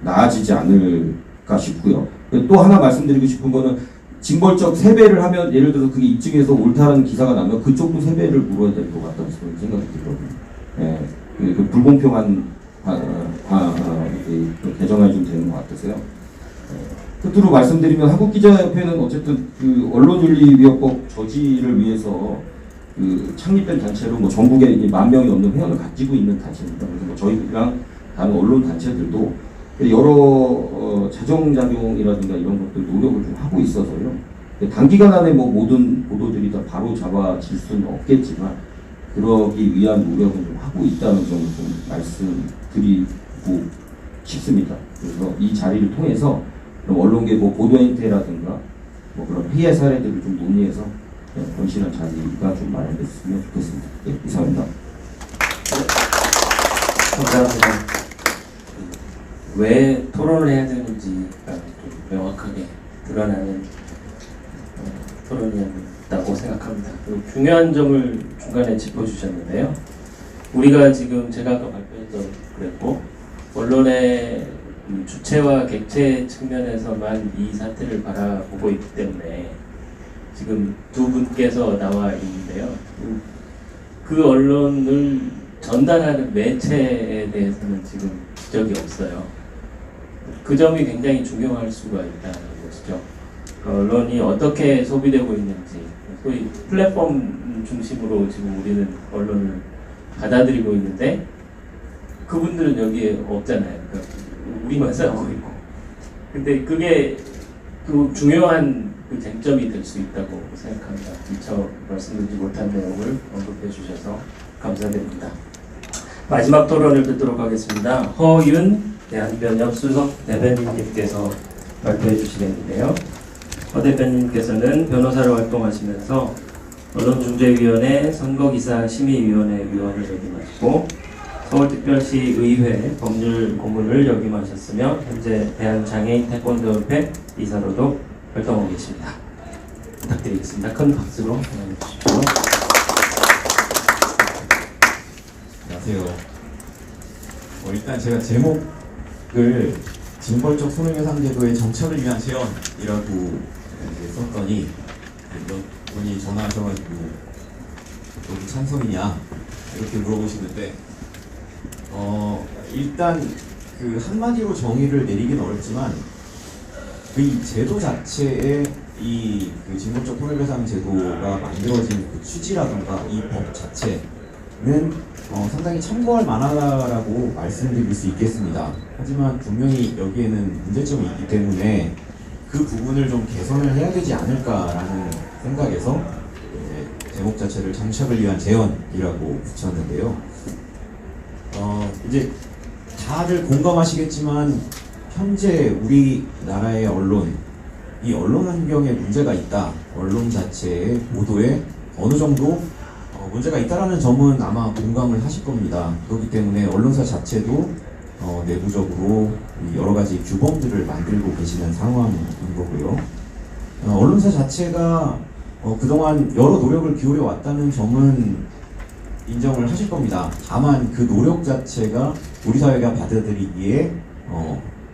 나아지지 않을까 싶고요. 또 하나 말씀드리고 싶은 거는 징벌적 세배를 하면 예를 들어서 그게 입증해서 옳다는 기사가 나면 그쪽도 세배를 물어야 될 것 같다는 생각이 들거든요. 예, 그 불공평한 개정안이 좀 되는 것 같아서요. 끝으로 말씀드리면 한국기자협회는 어쨌든 언론윤리위원법 저지를 위해서 창립된 단체로 뭐 전국에 10,000명이 넘는 회원을 가지고 있는 단체입니다. 그래서 뭐 저희랑 다른 언론 단체들도 여러 자정작용이라든가 이런 것들 노력을 좀 하고 있어서요. 단기간 안에 뭐 모든 보도들이 다 바로 잡아질 수는 없겠지만 그러기 위한 노력은 좀 하고 있다는 점을 좀 말씀드리고 싶습니다. 그래서 이 자리를 통해서 언론계 뭐 보도 행태라든가 뭐 그런 피해 사례들을 좀 논의해서 건실한 자리가 좀 마련됐으면 좋겠습니다. 네, 이상입니다. 감사합니다. 왜 토론을 해야 되는지가 좀 명확하게 드러나는 토론이었다고 생각합니다. 그리고 중요한 점을 중간에 짚어주셨는데요. 우리가 지금 제가 아까 발표에서 그랬고 언론의 주체와 객체 측면에서만 이 사태를 바라보고 있기 때문에 지금 두 분께서 나와 있는데요. 그 언론을 전달하는 매체에 대해서는 지금 지적이 없어요. 그 점이 굉장히 중요할 수가 있다는 것이죠. 언론이 어떻게 소비되고 있는지, 소위 플랫폼 중심으로 지금 우리는 언론을 받아들이고 있는데 그분들은 여기에 없잖아요. 그러니까 우리만 싸우고 있고. 근데 그게 또 중요한 쟁점이 될 수 있다고 생각합니다. 미처 말씀드리지 못한 내용을 언급해 주셔서 감사드립니다. 마지막 토론을 듣도록 하겠습니다. 허윤 대한변협 수석 대변인님께서 발표해 주시겠는데요. 허 대변인께서는 변호사로 활동하시면서 언론중재위원회 선거기사 심의위원회 위원을 역임하시고 서울특별시 의회 법률 고문을 역임하셨으며 현재 대한장애인 태권도협회 이사로도 활동하고 계십니다. 부탁드리겠습니다. 큰 박수로 환영해 주십시오. 같아요. 일단 제가 제목을 징벌적 손해배상 제도의 정착을 위한 제언이라고 이제 썼더니 몇 분이 전화하셔가지고 너무 찬성이냐 이렇게 물어보시는데 일단 그 한마디로 정의를 내리긴 어렵지만 이 제도 자체에 그 징벌적 손해배상 제도가 만들어진 그 취지라든가 이 법 자체는 상당히 참고할 만하다라고 말씀드릴 수 있겠습니다. 하지만 분명히 여기에는 문제점이 있기 때문에 그 부분을 좀 개선을 해야 되지 않을까라는 생각에서 제목 자체를 장착을 위한 제언이라고 붙였는데요. 이제 다들 공감하시겠지만 현재 우리나라의 언론, 이 언론 환경에 문제가 있다. 언론 자체의 보도에 어느 정도 문제가 있다라는 점은 아마 공감을 하실 겁니다. 그렇기 때문에 언론사 자체도 내부적으로 여러 가지 규범들을 만들고 계시는 상황인 거고요. 언론사 자체가 그동안 여러 노력을 기울여 왔다는 점은 인정을 하실 겁니다. 다만 그 노력 자체가 우리 사회가 받아들이기에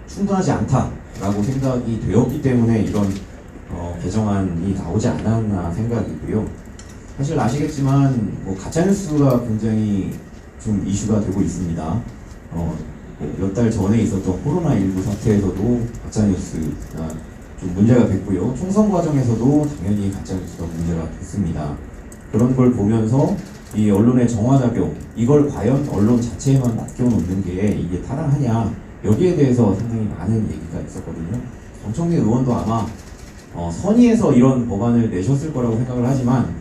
충분하지 않다라고 생각이 되었기 때문에 이런 개정안이 나오지 않았나 생각이고요. 사실 아시겠지만 가짜뉴스가 굉장히 좀 이슈가 되고 있습니다. 몇 달 전에 있었던 코로나19 사태에서도 가짜뉴스가 좀 문제가 됐고요. 총선 과정에서도 당연히 가짜뉴스가 문제가 됐습니다. 그런 걸 보면서 이 언론의 정화작용, 이걸 과연 언론 자체에만 맡겨놓는 게 이게 타당하냐, 여기에 대해서 상당히 많은 얘기가 있었거든요. 정청래 의원도 아마 선의에서 이런 법안을 내셨을 거라고 생각을 하지만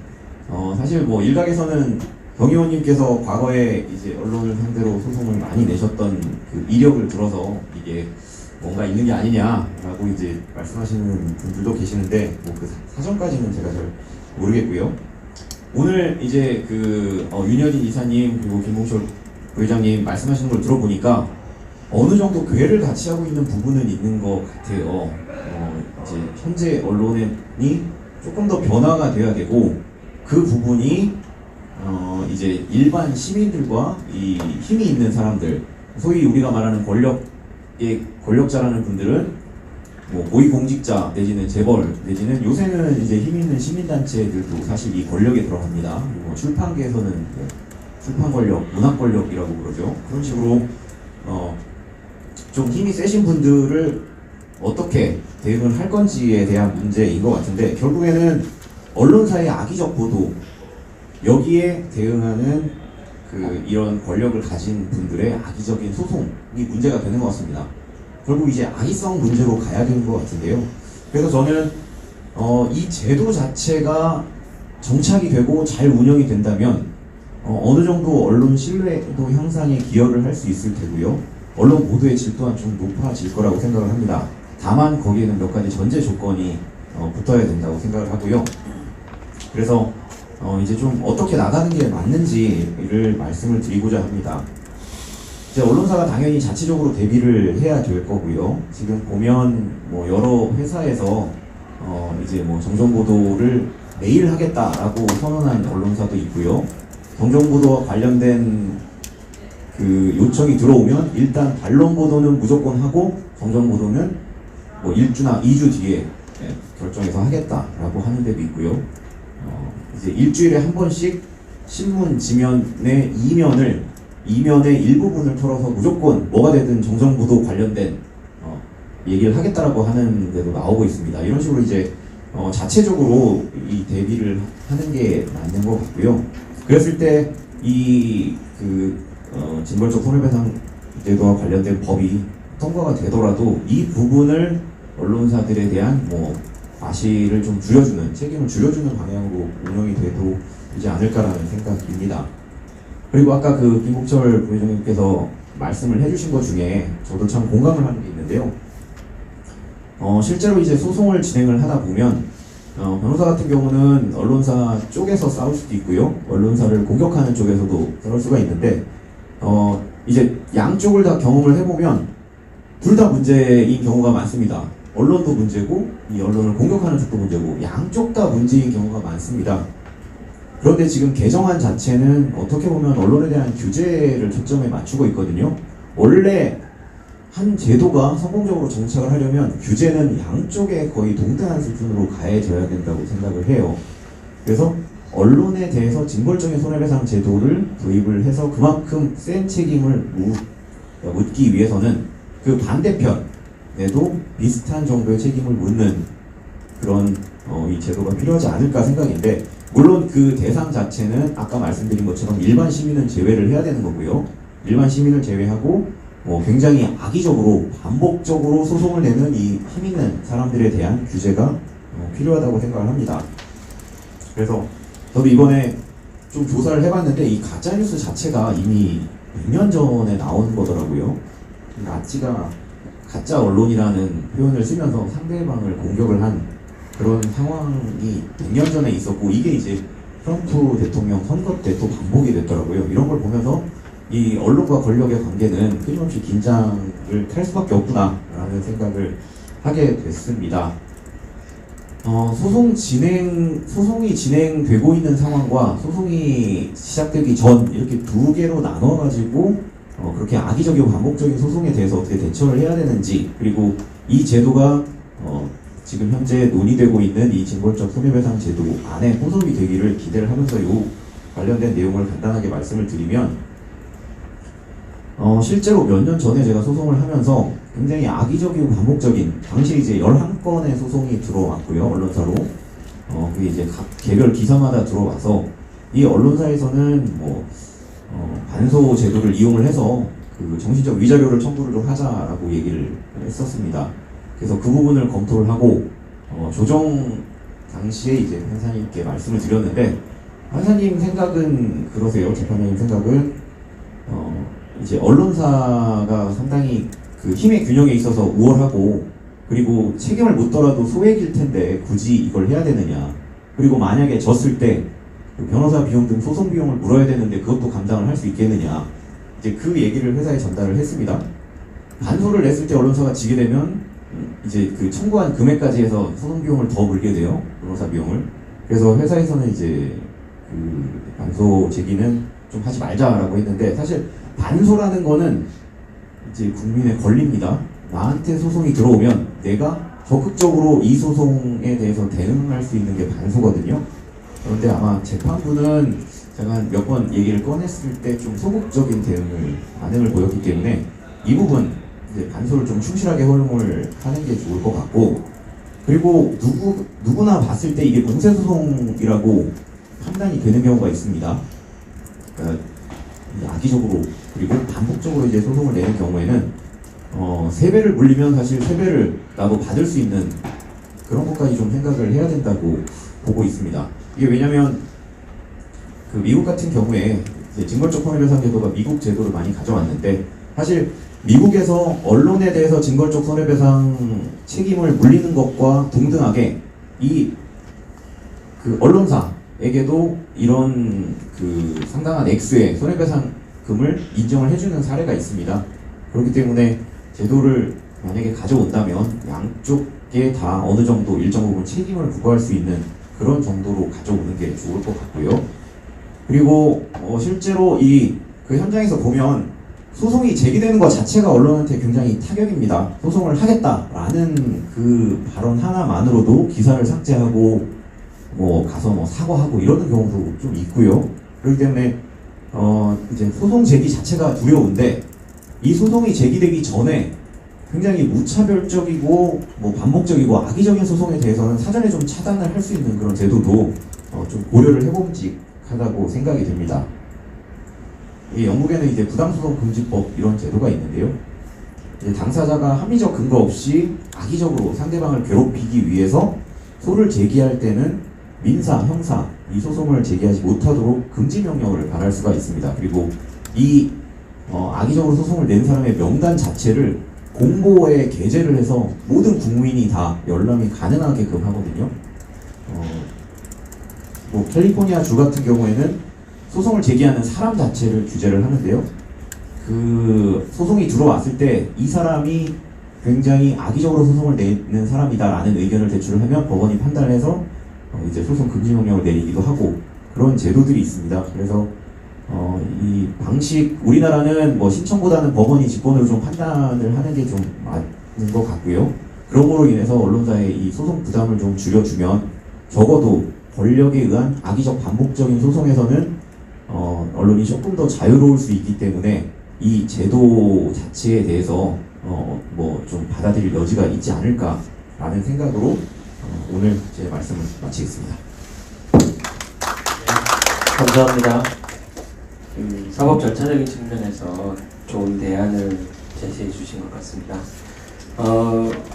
사실 일각에서는 경 의원님께서 과거에 이제 언론을 상대로 소송을 많이 내셨던 그 이력을 들어서 이게 뭔가 있는 게 아니냐라고 이제 말씀하시는 분들도 계시는데 그 사정까지는 제가 잘 모르겠고요. 오늘 이제 윤여진 이사님 그리고 김봉철 부회장님 말씀하시는 걸 들어보니까 어느 정도 궤를 같이 하고 있는 부분은 있는 것 같아요. 이제 현재 언론이 조금 더 변화가 돼야 되고 그 부분이 이제 일반 시민들과 이 힘이 있는 사람들, 소위 우리가 말하는 권력자라는 분들은 고위공직자 내지는 재벌 내지는 요새는 이제 힘 있는 시민단체들도 사실 이 권력에 들어갑니다. 그리고 출판계에서는 출판 권력, 문학 권력이라고 그러죠. 그런 식으로 좀 힘이 세신 분들을 어떻게 대응을 할 건지에 대한 문제인 것 같은데 결국에는 언론사의 악의적 보도 여기에 대응하는 이런 권력을 가진 분들의 악의적인 소송이 문제가 되는 것 같습니다. 결국 이제 악의성 문제로 가야 되는 것 같은데요. 그래서 저는 이 제도 자체가 정착이 되고 잘 운영이 된다면 어느 정도 언론 신뢰도 향상에 기여를 할 수 있을 테고요. 언론 보도의 질 또한 좀 높아질 거라고 생각을 합니다. 다만 거기에는 몇 가지 전제 조건이 붙어야 된다고 생각을 하고요. 그래서 이제 좀 어떻게 나가는 게 맞는지를 말씀을 드리고자 합니다. 이제 언론사가 당연히 자체적으로 대비를 해야 될 거고요. 지금 보면 여러 회사에서 이제 정정보도를 매일 하겠다라고 선언한 언론사도 있고요. 정정보도와 관련된 요청이 들어오면 일단 반론 보도는 무조건 하고 정정보도는 1주나 2주 뒤에 결정해서 하겠다라고 하는 데도 있고요. 이제 일주일에 한 번씩 신문 지면의 이면의 일부분을 털어서 무조건 뭐가 되든 정정보도 관련된 얘기를 하겠다라고 하는 데도 나오고 있습니다. 이런 식으로 이제 자체적으로 이 대비를 하는 게 맞는 것 같고요. 그랬을 때 징벌적 손해배상 제도와 관련된 법이 통과가 되더라도 이 부분을 언론사들에 대한 과실을 좀 줄여주는, 책임을 줄여주는 방향으로 운영이 돼도 되지 않을까라는 생각입니다. 그리고 아까 김봉철 부회장님께서 말씀을 해주신 것 중에 저도 참 공감을 하는 게 있는데요. 실제로 이제 소송을 진행을 하다 보면 변호사 같은 경우는 언론사 쪽에서 싸울 수도 있고요. 언론사를 공격하는 쪽에서도 싸울 수가 있는데 이제 양쪽을 다 경험을 해보면 둘 다 문제인 경우가 많습니다. 언론도 문제고 이 언론을 공격하는 쪽도 문제고 양쪽 다 문제인 경우가 많습니다. 그런데 지금 개정안 자체는 어떻게 보면 언론에 대한 규제를 초점에 맞추고 있거든요. 원래 한 제도가 성공적으로 정착을 하려면 규제는 양쪽에 거의 동등한 수준으로 가해져야 된다고 생각을 해요. 그래서 언론에 대해서 징벌적인 손해배상 제도를 도입을 해서 그만큼 센 책임을 묻기 위해서는 그 반대편에도 비슷한 정도의 책임을 묻는 그런 이 제도가 필요하지 않을까 생각인데, 물론 그 대상 자체는 아까 말씀드린 것처럼 일반 시민은 제외를 해야 되는 거고요. 일반 시민을 제외하고 굉장히 악의적으로 반복적으로 소송을 내는 이 힘 있는 사람들에 대한 규제가 필요하다고 생각을 합니다. 그래서 저도 이번에 좀 조사를 해봤는데 이 가짜뉴스 자체가 이미 몇 년 전에 나온 거더라고요. 나치가 가짜 언론이라는 표현을 쓰면서 상대방을 공격을 한 그런 상황이 100년 전에 있었고, 이게 이제 트럼프 대통령 선거 때 또 반복이 됐더라고요. 이런 걸 보면서 이 언론과 권력의 관계는 끊임없이 긴장을 탈 수밖에 없구나라는 생각을 하게 됐습니다. 소송이 진행되고 있는 상황과 소송이 시작되기 전 이렇게 두 개로 나눠가지고 그렇게 악의적이고 반복적인 소송에 대해서 어떻게 대처를 해야 되는지, 그리고 이 제도가 지금 현재 논의되고 있는 이 징벌적 손해배상 제도 안에 포섭이 되기를 기대를 하면서 요 관련된 내용을 간단하게 말씀을 드리면, 실제로 몇 년 전에 제가 소송을 하면서 굉장히 악의적이고 반복적인, 당시 이제 11건의 소송이 들어왔고요, 언론사로. 그게 이제 각 개별 기사마다 들어와서 이 언론사에서는 반소 제도를 이용을 해서 그 정신적 위자료를 청구를 좀 하자라고 얘기를 했었습니다. 그래서 그 부분을 검토를 하고 조정 당시에 이제 판사님께 말씀을 드렸는데, 판사님 생각은 그러세요. 재판장님 생각은 이제 언론사가 상당히 그 힘의 균형에 있어서 우월하고, 그리고 책임을 묻더라도 소액일 텐데 굳이 이걸 해야 되느냐, 그리고 만약에 졌을 때 그 변호사 비용 등 소송 비용을 물어야 되는데 그것도 감당을 할 수 있겠느냐, 이제 그 얘기를 회사에 전달을 했습니다. 반소를 냈을 때 언론사가 지게 되면 이제 그 청구한 금액까지 해서 소송 비용을 더 물게 돼요, 변호사 비용을. 그래서 회사에서는 이제 그 반소 제기는 좀 하지 말자라고 했는데, 사실 반소라는 거는 이제 국민의 권리입니다. 나한테 소송이 들어오면 내가 적극적으로 이 소송에 대해서 대응할 수 있는 게 반소거든요. 그런데 아마 재판부는 제가 몇 번 얘기를 꺼냈을 때 좀 소극적인 반응을 보였기 때문에 이 부분 이제 반소를 좀 충실하게 활용을 하는 게 좋을 것 같고, 그리고 누구나 봤을 때 이게 공세소송이라고 판단이 되는 경우가 있습니다. 그러니까 악의적으로 그리고 반복적으로 이제 소송을 내는 경우에는 세배를 물리면 사실 세배를 나도 받을 수 있는 그런 것까지 좀 생각을 해야 된다고 보고 있습니다. 이게 왜냐면 그 미국 같은 경우에 이제 징벌적 손해배상 제도가 미국 제도를 많이 가져왔는데, 사실 미국에서 언론에 대해서 징벌적 손해배상 책임을 물리는 것과 동등하게 이 그 언론사에게도 이런 그 상당한 액수의 손해배상금을 인정을 해주는 사례가 있습니다. 그렇기 때문에 제도를 만약에 가져온다면 양쪽에 다 어느 정도 일정 부분 책임을 부과할 수 있는 그런 정도로 가져오는 게 좋을 것 같고요. 그리고 실제로 그 현장에서 보면 소송이 제기되는 것 자체가 언론한테 굉장히 타격입니다. 소송을 하겠다라는 그 발언 하나만으로도 기사를 삭제하고 가서 사과하고 이러는 경우도 좀 있고요. 그렇기 때문에 이제 소송 제기 자체가 두려운데, 이 소송이 제기되기 전에 굉장히 무차별적이고 반복적이고 악의적인 소송에 대해서는 사전에 좀 차단을 할 수 있는 그런 제도도 좀 고려를 해봄직하다고 생각이 됩니다. 이 영국에는 이제 부당소송금지법 이런 제도가 있는데요. 이제 당사자가 합리적 근거 없이 악의적으로 상대방을 괴롭히기 위해서 소를 제기할 때는 민사, 형사 이 소송을 제기하지 못하도록 금지 명령을 발할 수가 있습니다. 그리고 이 악의적으로 소송을 낸 사람의 명단 자체를 공보에 게재를 해서 모든 국민이 다 열람이 가능하게끔 하거든요. 캘리포니아 주 같은 경우에는 소송을 제기하는 사람 자체를 규제를 하는데요. 그 소송이 들어왔을 때 이 사람이 굉장히 악의적으로 소송을 내는 사람이다라는 의견을 제출을 하면 법원이 판단을 해서 이제 소송 금지 명령을 내리기도 하고 그런 제도들이 있습니다. 그래서 이 방식 우리나라는 뭐 신청보다는 법원이 직권으로 좀 판단을 하는 게 좀 맞는 것 같고요. 그런 거로 인해서 언론사의 이 소송 부담을 좀 줄여주면 적어도 권력에 의한 악의적 반복적인 소송에서는 언론이 조금 더 자유로울 수 있기 때문에 이 제도 자체에 대해서 뭐 좀 받아들일 여지가 있지 않을까라는 생각으로 오늘 제 말씀을 마치겠습니다. 감사합니다. 사법 절차적인 측면에서 좋은 대안을 제시해 주신 것 같습니다.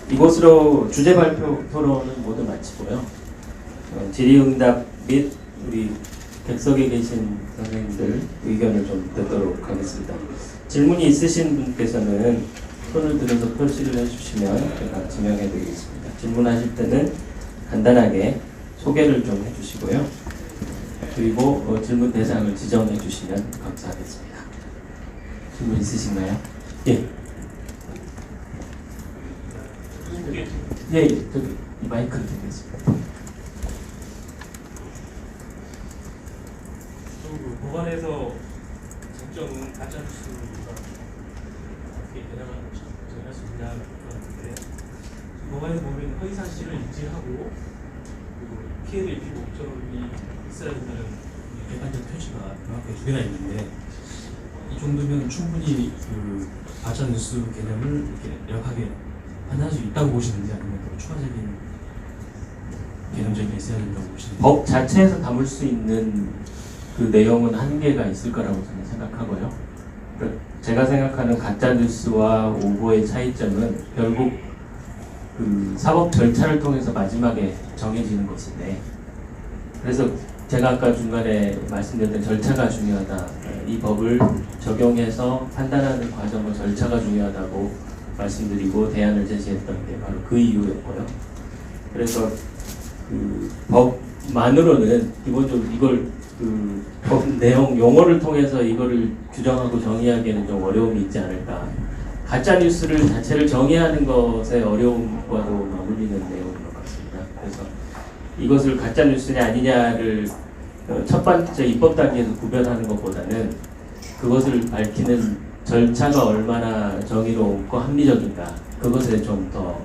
이것으로 주제 발표 토론은 모두 마치고요. 질의응답 및 우리 객석에 계신 선생님들 의견을 좀 듣도록 하겠습니다. 질문이 있으신 분께서는 손을 들어서 표시를 해주시면 제가 지명해 드리겠습니다. 질문하실 때는 간단하게 소개를 좀 해주시고요. 그리고 질문 대상을 지정해 주시면 감사하겠습니다. 질문 있으신가요? 예. 예, 저기 이 마이크를 드리겠습니다. 법안에서 정점은 가짜뉴스가 어떻게 정할 수 있냐는 그런데 법안에서 보면 허위사실을 인지하고 그리고 피해를 입히고 목적이 있어야 된다는 객관적 표시가 명확하게 두 개나 있는데 이 정도면 충분히 그 가짜뉴스 개념을 이렇게 명확하게 판단할 수 있다고 보시는지 아니면 또 추가적인 개념적인 게 있어야 된다고 보시는지. 법 자체에서 담을 수 있는 그 내용은 한계가 있을 거라고 저는 생각하고요. 제가 생각하는 가짜뉴스와 오보의 차이점은 결국 그 사법 절차를 통해서 마지막에 정해지는 것인데, 그래서 제가 아까 중간에 말씀드렸던 절차가 중요하다. 이 법을 적용해서 판단하는 과정과 절차가 중요하다고 말씀드리고 대안을 제시했던 게 바로 그 이유였고요. 그래서 그 법만으로는 기본적으로 이걸 그 법 내용 용어를 통해서 이거를 규정하고 정의하기에는 좀 어려움이 있지 않을까. 가짜 뉴스를 자체를 정의하는 것의 어려움과도 맞물리는 내용인 것 같습니다. 그래서 이것을 가짜 뉴스냐 아니냐를 첫 번째 입법 단계에서 구별하는 것보다는 그것을 밝히는 절차가 얼마나 정의롭고 합리적인가, 그것에 좀 더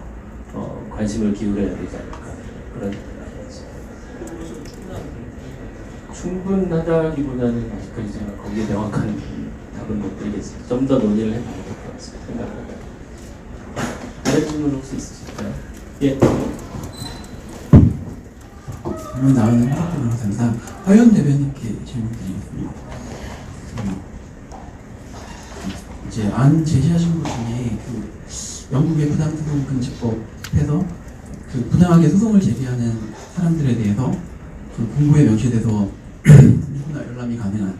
관심을 기울여야 되지 않을까, 그런 충분하다기보다는 아직까지 제가 거기에 명확한 답은 못 드리겠습니다. 좀 더 논의를 해보는 것 같습니다. 생각합니다. 다른 질문 혹시 있으실까요? 예. 질문 나오는 변호사입니다. 화연 대변인께 질문드리겠습니다. 이제 안 제시하신 것 중에 그 영국의 부당소송 금지법에서 그 부당하게 소송을 제기하는 사람들에 대해서 그 공고에 명시돼서 누구나 열람이 가능한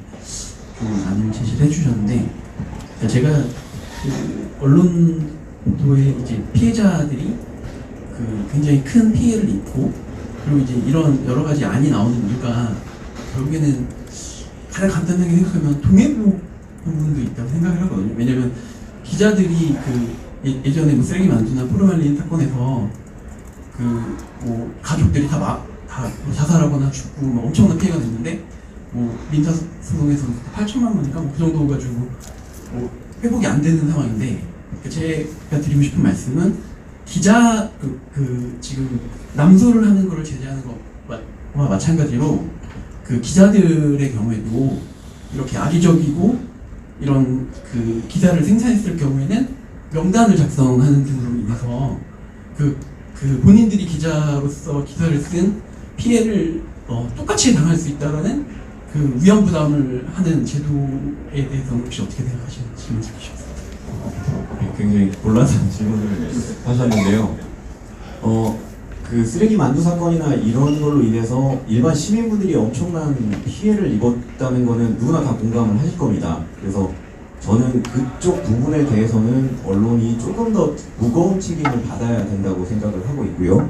그런 안을 제시를 해주셨는데, 제가 그 언론 보도에 이제 피해자들이 그 굉장히 큰 피해를 입고, 그리고 이제 이런 여러 가지 안이 나오는 이유가 결국에는 가장 간단하게 생각하면 동해부 부분도 있다고 생각을 하거든요. 왜냐면 기자들이 그 예전에 뭐 쓰레기 만두나 포르말린 사건에서 그 뭐 가족들이 다 자살하거나 죽고 뭐 엄청난 피해가 됐는데, 뭐 민사 소송에서 8천만 원인가 뭐 그 정도 가지고 뭐 회복이 안 되는 상황인데, 제가 드리고 싶은 말씀은 기자 지금 남소를 하는 거를 제재하는 것과 마찬가지로 그 기자들의 경우에도 이렇게 악의적이고 이런 그 기사를 생산했을 경우에는 명단을 작성하는 등으로 인해서 그 본인들이 기자로서 기사를 쓴 피해를 똑같이 당할 수 있다라는 그 위험 부담을 하는 제도에 대해서 혹시 어떻게 생각하시는지 질문 주시겠습니다. 굉장히 곤란한 질문을 하셨는데요. 그 쓰레기 만두 사건이나 이런 걸로 인해서 일반 시민분들이 엄청난 피해를 입었다는 거는 누구나 다 공감을 하실 겁니다. 그래서 저는 그쪽 부분에 대해서는 언론이 조금 더 무거운 책임을 받아야 된다고 생각을 하고 있고요.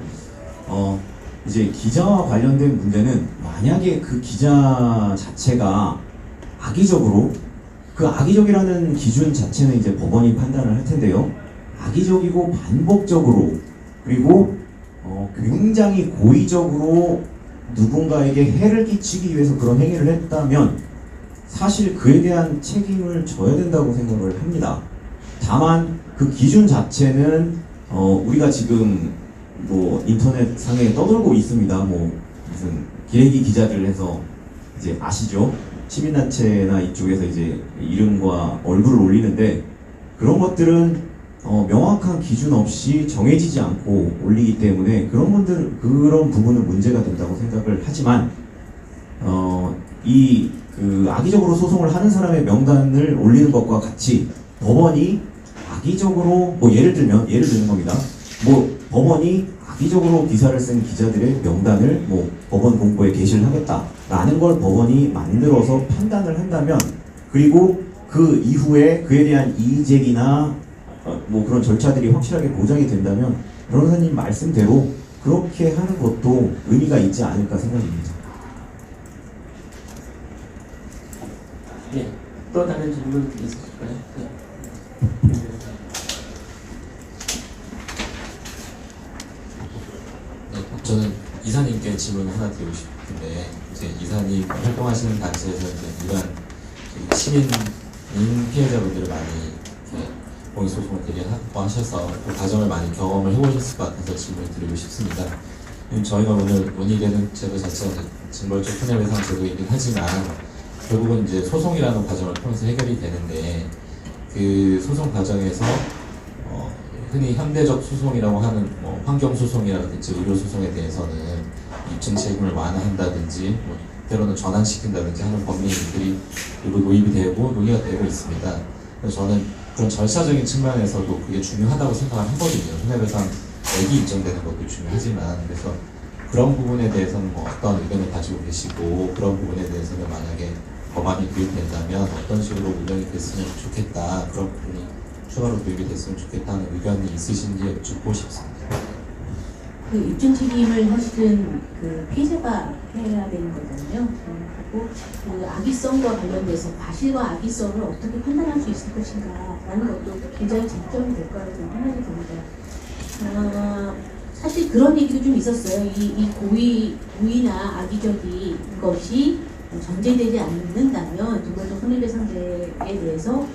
이제 기자와 관련된 문제는 만약에 그 기자 자체가 악의적으로, 그 악의적이라는 기준 자체는 이제 법원이 판단을 할 텐데요. 악의적이고 반복적으로, 그리고 굉장히 고의적으로 누군가에게 해를 끼치기 위해서 그런 행위를 했다면 사실 그에 대한 책임을 져야 된다고 생각을 합니다. 다만 그 기준 자체는 우리가 지금 뭐 인터넷 상에 떠돌고 있습니다. 뭐 무슨 기레기 기자들 해서 이제 아시죠? 시민단체나 이쪽에서 이제 이름과 얼굴을 올리는데 그런 것들은 명확한 기준 없이 정해지지 않고 올리기 때문에 그런 부분은 문제가 된다고 생각을 하지만 그 악의적으로 소송을 하는 사람의 명단을 올리는 것과 같이 법원이 악의적으로 뭐 예를 드는 겁니다. 뭐 법원이 악의적으로 기사를 쓴 기자들의 명단을 뭐 법원 공고에 게시를 하겠다라는 걸 법원이 만들어서 판단을 한다면 그리고 그 이후에 그에 대한 이의 제기나 뭐 그런 절차들이 확실하게 보장이 된다면 변호사님 말씀대로 그렇게 하는 것도 의미가 있지 않을까 생각입니다. 예, 또 다른 질문 있으실까요? 네. 저는 이사님께 질문 하나 드리고 싶은데 이제 이사님 활동하시는 단체에서 이제 이런 시민 피해자분들을 많이 공익소송을 하셔서 그 과정을 많이 경험을 해보셨을 것 같아서 질문을 드리고 싶습니다. 저희가 오늘 논의되는 제도 자체가 징벌적 손해배상 제도이긴 하지만 결국은 이제 소송이라는 과정을 통해서 해결이 되는데 그 소송 과정에서 흔히 현대적 소송이라고 하는 뭐 환경소송이라든지 의료소송에 대해서는 입증 책임을 완화한다든지 뭐 때로는 전환시킨다든지 하는 법률들이 일부 도입이 되고 논의가 되고 있습니다. 그래서 저는 그런 절차적인 측면에서도 그게 중요하다고 생각을 하거든요. 손해배상액이 인정되는 것도 중요하지만 그래서 그런 부분에 대해서는 뭐 어떤 의견을 가지고 계시고 그런 부분에 대해서는 만약에 법안이 도입된다면 어떤 식으로 운영이 됐으면 좋겠다 그런 부분이 추가로 도입이 됐으면 좋겠다는 의견이 있으신지 여쭙고 싶습니다. 그 입증 책임을 사실은 그 피해자가 해야 되는 거잖아요. 그리고 그 악의성과 관련돼서 과실과 악의성을 어떻게 판단할 수 있을 것인가라는 것도 굉장히 쟁점이 될 거라고 생각이 듭니다. 사실 그런 얘기도 좀 있었어요. 이 고의나 악의적인 것이 전제되지 않는다면 징벌적 손해배상제에 대해서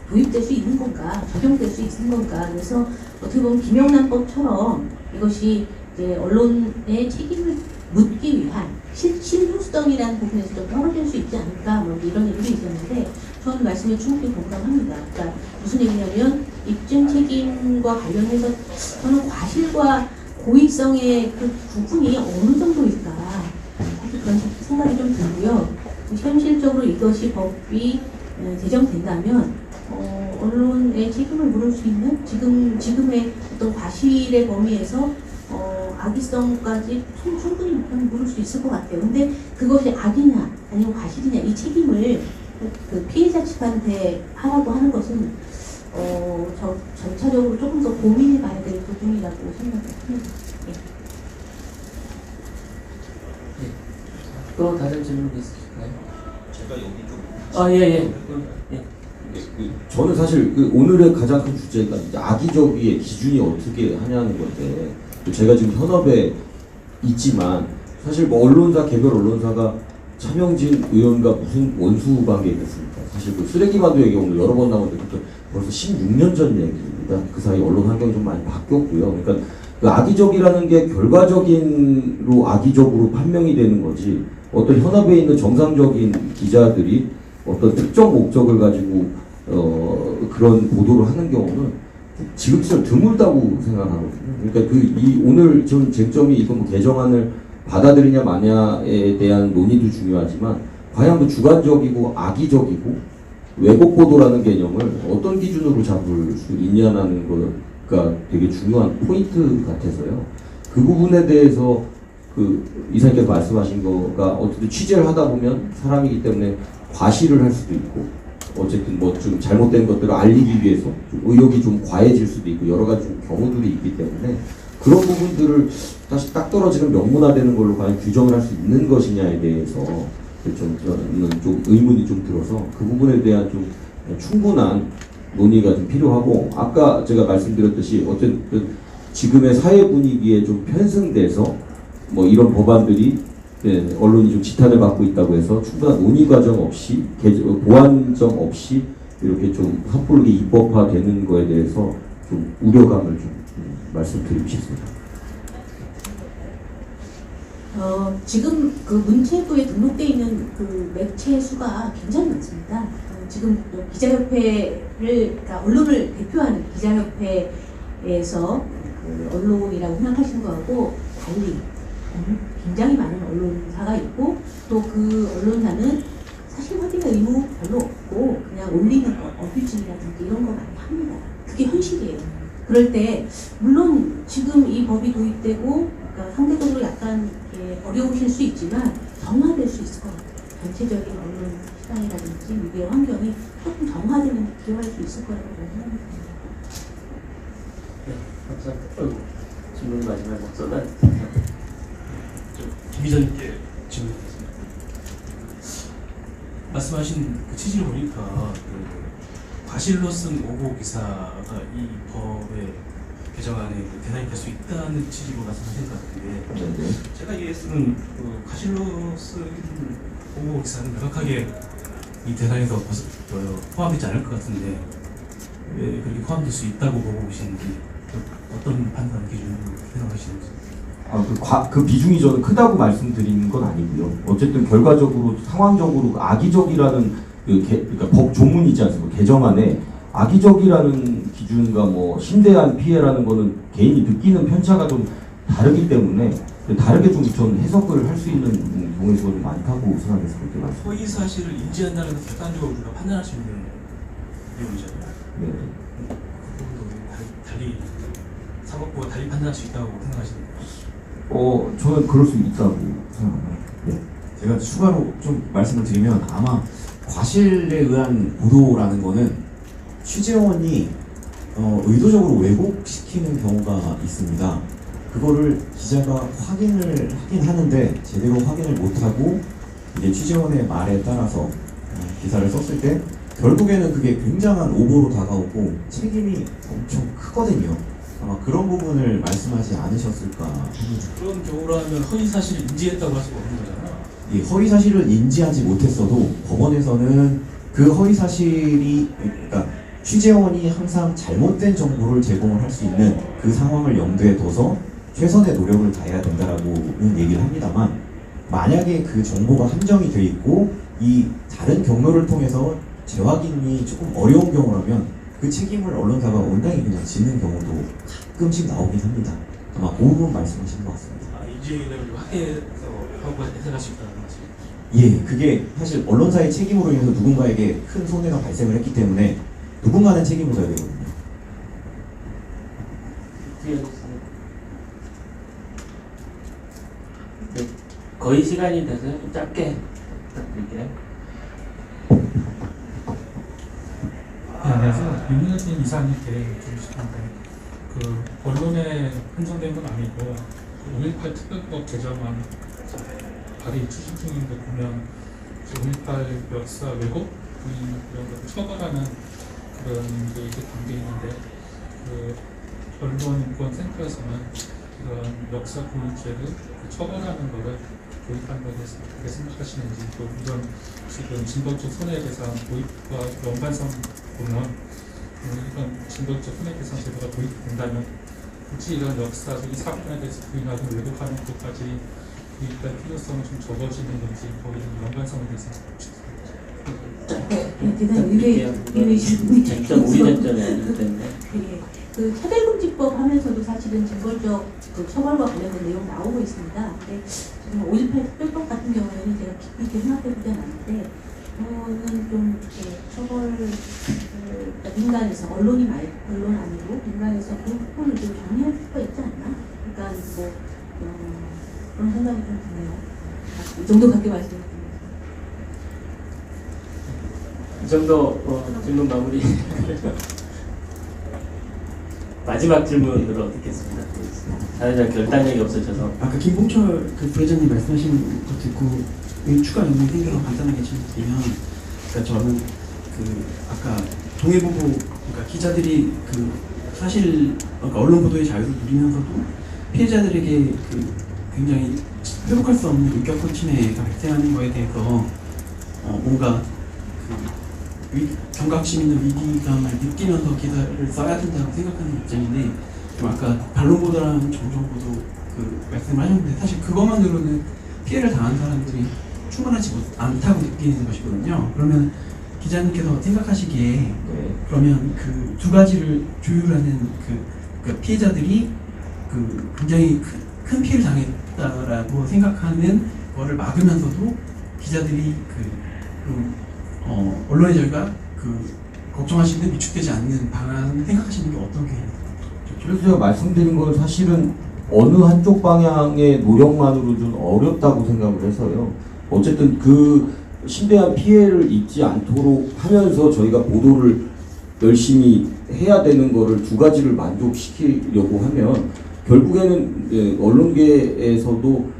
도입될 수 있는 건가, 적용될 수 있는 건가. 그래서 어떻게 보면 김영란법처럼 이것이 이제 언론의 책임을 묻기 위한 실효성이라는 부분에서 좀 떨어질 수 있지 않을까, 뭐 이런 얘기도 있었는데 저는 말씀에 충분히 공감합니다. 그러니까 무슨 얘기냐면 입증 책임과 관련해서 저는 과실과 고의성의 그 구분이 어느 정도일까 그런 생각이 좀 들고요. 현실적으로 이것이 법이 제정된다면 언론의 책임을 물을 수 있는 지금의 어떤 과실의 범위에서 악의성까지 충분히 물을 수 있을 것 같아요. 근데 그것이 악이냐 아니면 과실이냐 이 그 피해자 측한테 하라고 하는 것은 전차적으로 조금 더 고민해봐야 될 부분이라고 생각합니다. 예. 또 다른 질문 있으실까요? 제가 여기 좀 예. 저는 사실 오늘의 가장 큰 주제가 이제 악의적의 기준이 어떻게 하냐는 건데 제가 지금 현업에 있지만 사실 뭐 언론사 개별 언론사가 차명진 의원과 무슨 원수 관계겠습니까? 사실 그 쓰레기만두 얘기 오늘 여러 번 나오는데 그때 벌써 16년 전 얘기입니다. 그 사이 언론 환경이 좀 많이 바뀌었고요. 그러니까 그 악의적이라는 게 결과적으로 악의적으로 판명이 되는 거지 어떤 현업에 있는 정상적인 기자들이 어떤 특정 목적을 가지고 그런 보도를 하는 경우는 지극히 드물다고 생각하거든요. 그러니까 오늘 좀 쟁점이 이건 뭐 개정안을 받아들이냐 마냐에 대한 논의도 중요하지만 과연 그 주관적이고 악의적이고 왜곡 보도라는 개념을 어떤 기준으로 잡을 수 있냐는 거가 되게 중요한 포인트 같아서요. 그 부분에 대해서 그 이사님께서 말씀하신 거가 어쨌든 취재를 하다 보면 사람이기 때문에 과실을 할 수도 있고 어쨌든 뭐 좀 잘못된 것들을 알리기 위해서 좀 의욕이 좀 과해질 수도 있고 여러 가지 좀 경우들이 있기 때문에 그런 부분들을 다시 딱 떨어지는 명문화되는 걸로 과연 규정을 할 수 있는 것이냐에 대해서 저는 좀 의문이 좀 들어서 그 부분에 대한 좀 충분한 논의가 좀 필요하고 아까 제가 말씀드렸듯이 어쨌든 지금의 사회 분위기에 좀 편승돼서 뭐 이런 법안들이 언론이 좀 지탄을 받고 있다고 해서 충분한 논의 과정 없이 보완점 없이 이렇게 좀 섣부르게 입법화되는 거에 대해서 좀 우려감을 좀 말씀드리고 싶습니다. 지금 그 문체부에 등록되어 있는 그 매체 수가 굉장히 많습니다. 지금 기자협회를, 그러니까 언론을 대표하는 기자협회에서 그 언론이라고 생각하시는 거하고 달리 굉장히 많은 언론사가 있고, 또 그 언론사는 사실 확인 의무 별로 없고 그냥 올리는 거, 어뷰징이라든지 이런 거 많이 합니다. 그게 현실이에요. 그럴 때 물론 지금 이 법이 도입되고 그러니까 상대적으로 약간 어려우실 수 있지만 정화될 수 있을 것 같아요. 전체적인 언론 시장이라든지 미디어 환경이 조금 정화되는 데 기여할 수 있을 거라고 생각합니다. 네, 감사합니다. 질문 마지막 목소는 김 기자님께 질문드리겠습니다. 말씀하신 그 취지를 보니까 그 과실로 쓴 오보 기사가 이 법의 개정안에 대상이 될 수 있다는 취지로 말씀하신 것 같은데, 제가 이해했으면 그 과실로 쓴 오보 기사는 명확하게 이 대상에서 포함되지 않을 것 같은데 왜 그렇게 포함될 수 있다고 보고 계시는지, 어떤 판단 기준으로 생각하시는지. 그 비중이 저는 크다고 말씀드린 건 아니고요. 어쨌든 결과적으로 상황적으로 악의적이라는 그러니까 법 조문이지 않습니까? 개정안에 악의적이라는 기준과 뭐 심대한 피해라는 거는 개인이 느끼는 편차가 좀 다르기 때문에 다르게 좀 전 해석을 할 수 있는 경우가 좀 많다고 생각해서 그렇게 말씀. 허위 사실을 인지한다는 건 객관적으로 우리가 판단할 수 있는 내용이잖아요. 네. 그 부분도 달리 사법부가 달리 판단할 수 있다고 생각하시는 거예요? 저는 그럴 수 있다고 생각합니다. 네. 제가 추가로 좀 말씀을 드리면, 아마 과실에 의한 보도라는 거는 취재원이 의도적으로 왜곡시키는 경우가 있습니다. 그거를 기자가 확인을 하긴 하는데 제대로 확인을 못하고 이제 취재원의 말에 따라서 기사를 썼을 때 결국에는 그게 굉장한 오보로 다가오고 책임이 엄청 크거든요. 아마 그런 부분을 말씀하지 않으셨을까 합니다. 그런 경우라면 허위 사실을 인지했다고 할 수가 없는 거잖아. 이 허위 사실을 인지하지 못했어도 법원에서는 그 허위 사실이, 그러니까 취재원이 항상 잘못된 정보를 제공을 할 수 있는 그 상황을 염두에 둬서 최선의 노력을 다해야 된다라고는 얘기를 합니다만, 만약에 그 정보가 한정이 돼 있고 이 다른 경로를 통해서 재확인이 조금 어려운 경우라면 그 책임을 언론사가 온당히 그냥 짓는 경우도 가끔씩 나오긴 합니다. 아마 그 부분 말씀하신 것 같습니다. 인지능력을 확대해서 하고 해석할 수 있다는 거지. 예, 그게 사실 언론사의 책임으로 인해서 누군가에게 큰 손해가 발생을 했기 때문에 누군가는 책임을 져야 되거든요. 거의 시간이 돼서 좀 짧게 부탁드릴게요. 네, 안녕하세요. 윤여진 이사님께 여쭙고 싶은데, 그 언론에 한정된 건 아니고 5.18 특별법 개정안 발의 추진 중인데 보면 5.18 역사 왜곡 이런 걸 처벌하는 그런 게 이제 담겨 있는데, 그 언론인권센터에서는 그런 역사 고유죄를 처벌하는 거를 도입한 것에 대해서 어떻게 생각하시는지, 또 이런 지금 징벌적 손해배상 도입과 연관성 보면 이런 징벌적 손해배상 제도가 도입된다면 굳이 이런 역사적인 사건에 대해서 부인하고 왜곡하는 것까지 도입할 필요성은 좀 적어지는 건지, 거기에 연관성에 대해서 대단히 의외이신 분이 우리 쟁점이 아니기 때문에. 예. 그 차별금지법 하면서도 사실은 징벌적 그 처벌과 관련된 내용 나오고 있습니다. 근데 지금 5.18 특별법 같은 경우에는 제가 깊이 있게 생각해보지 않았는데, 저는 좀 이렇게 처벌, 그러니까 민간에서, 언론 아니고 민간에서 그 부분을 좀 정리할 필요가 있지 않나? 그러니까 뭐 그런 생각이 좀 드네요. 이 정도밖에 말씀드립니다. 이 정도 질문 마무리. 마지막 질문으로 듣겠습니다. 사회자 결단력이 없으셔서. 아까 김봉철 그 부회장님 말씀하신 거 듣고 추가 의문이 생겨서 간단하게 질문드리면, 그러니까 저는 그 아까 동해보고, 그러니까 기자들이 그 사실 그러니까 언론 보도의 자유를 누리면서도 피해자들에게 그 굉장히 회복할 수 없는 인격권 침해가 발생하는 거에 대해서 뭔가 경각 시민의 위기감을 느끼면서 기사를 써야 된다고 생각하는 입장인데, 좀 아까 반론보다는 정정보도 그 말씀을 하셨는데, 사실 그것만으로는 피해를 당한 사람들이 충분하지 않다고 느끼는 것이거든요. 그러면 기자님께서 생각하시기에 그러면 그 두 가지를 조율하는 그 피해자들이 그 굉장히 큰 피해를 당했다라고 생각하는 거를 막으면서도 기자들이 언론의 자유가 걱정하시는 데 위축되지 않는 방안을 생각하시는 게 어떤 게? 그래서 제가 말씀드린 건 사실은 어느 한쪽 방향의 노력만으로 좀 어렵다고 생각을 해서요. 어쨌든 그 심대한 피해를 입지 않도록 하면서 저희가 보도를 열심히 해야 되는 거를 두 가지를 만족시키려고 하면 결국에는 언론계에서도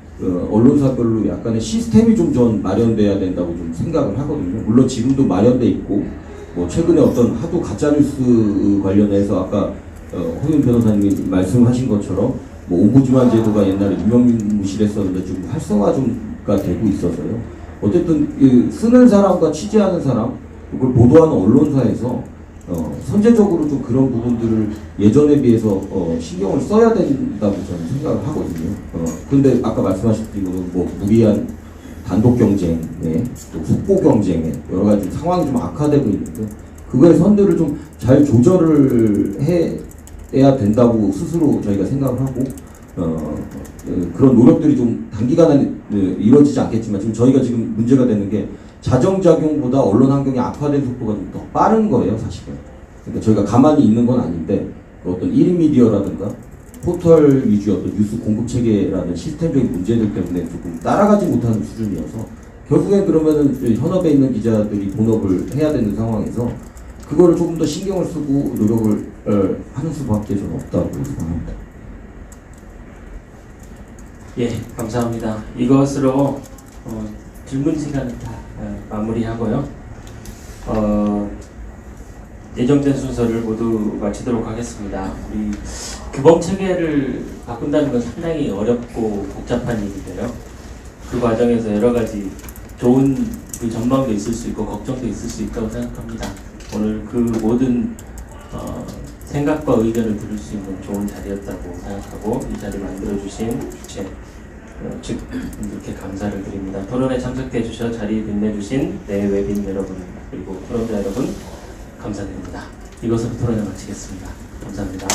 언론사별로 약간의 시스템이 좀 전 마련돼야 된다고 좀 생각을 하거든요. 물론 지금도 마련돼 있고, 뭐 최근에 어떤 하도 가짜뉴스 관련해서 아까 허윤 변호사님이 말씀하신 것처럼 뭐 옴부즈만 제도가 옛날에 유명무실했었는데 좀 활성화가 되고 있어서요. 어쨌든 쓰는 사람과 취재하는 사람, 그걸 보도하는 언론사에서 선제적으로 좀 그런 부분들을 예전에 비해서 신경을 써야 된다고 저는 생각을 하거든요. 근데 아까 말씀하셨듯이 뭐 무리한 단독 경쟁에 또 속보 경쟁에 여러 가지 상황이 좀 악화되고 있는데 그거의 선들을 좀 잘 조절을 해야 된다고 스스로 저희가 생각을 하고 그런 노력들이 좀 단기간에 이루어지지 않겠지만 지금 저희가 지금 문제가 되는 게 자정작용보다 언론 환경이 악화된 속도가 좀 더 빠른 거예요, 사실은. 그러니까 저희가 가만히 있는 건 아닌데 어떤 1인 미디어라든가 포털 위주의 어떤 뉴스 공급 체계라는 시스템적인 문제들 때문에 조금 따라가지 못하는 수준이어서 결국엔 그러면은 현업에 있는 기자들이 본업을 해야 되는 상황에서 그거를 조금 더 신경을 쓰고 노력을 하는 수밖에 좀 없다고 생각합니다. 예, 감사합니다. 이것으로 질문 시간은 다 마무리하고요. 예정된 순서를 모두 마치도록 하겠습니다. 우리 규범 체계를 바꾼다는 건 상당히 어렵고 복잡한 일인데요. 그 과정에서 여러 가지 좋은 그 전망도 있을 수 있고 걱정도 있을 수 있다고 생각합니다. 오늘 그 모든 생각과 의견을 들을 수 있는 좋은 자리였다고 생각하고 이 자리 만들어주신 주최 측분들께 감사를 드립니다. 토론에 참석해 주셔 자리에 빛내주신 내 외빈 여러분 그리고 토론자 여러분 감사드립니다. 이것으로 토론을 마치겠습니다. 감사합니다.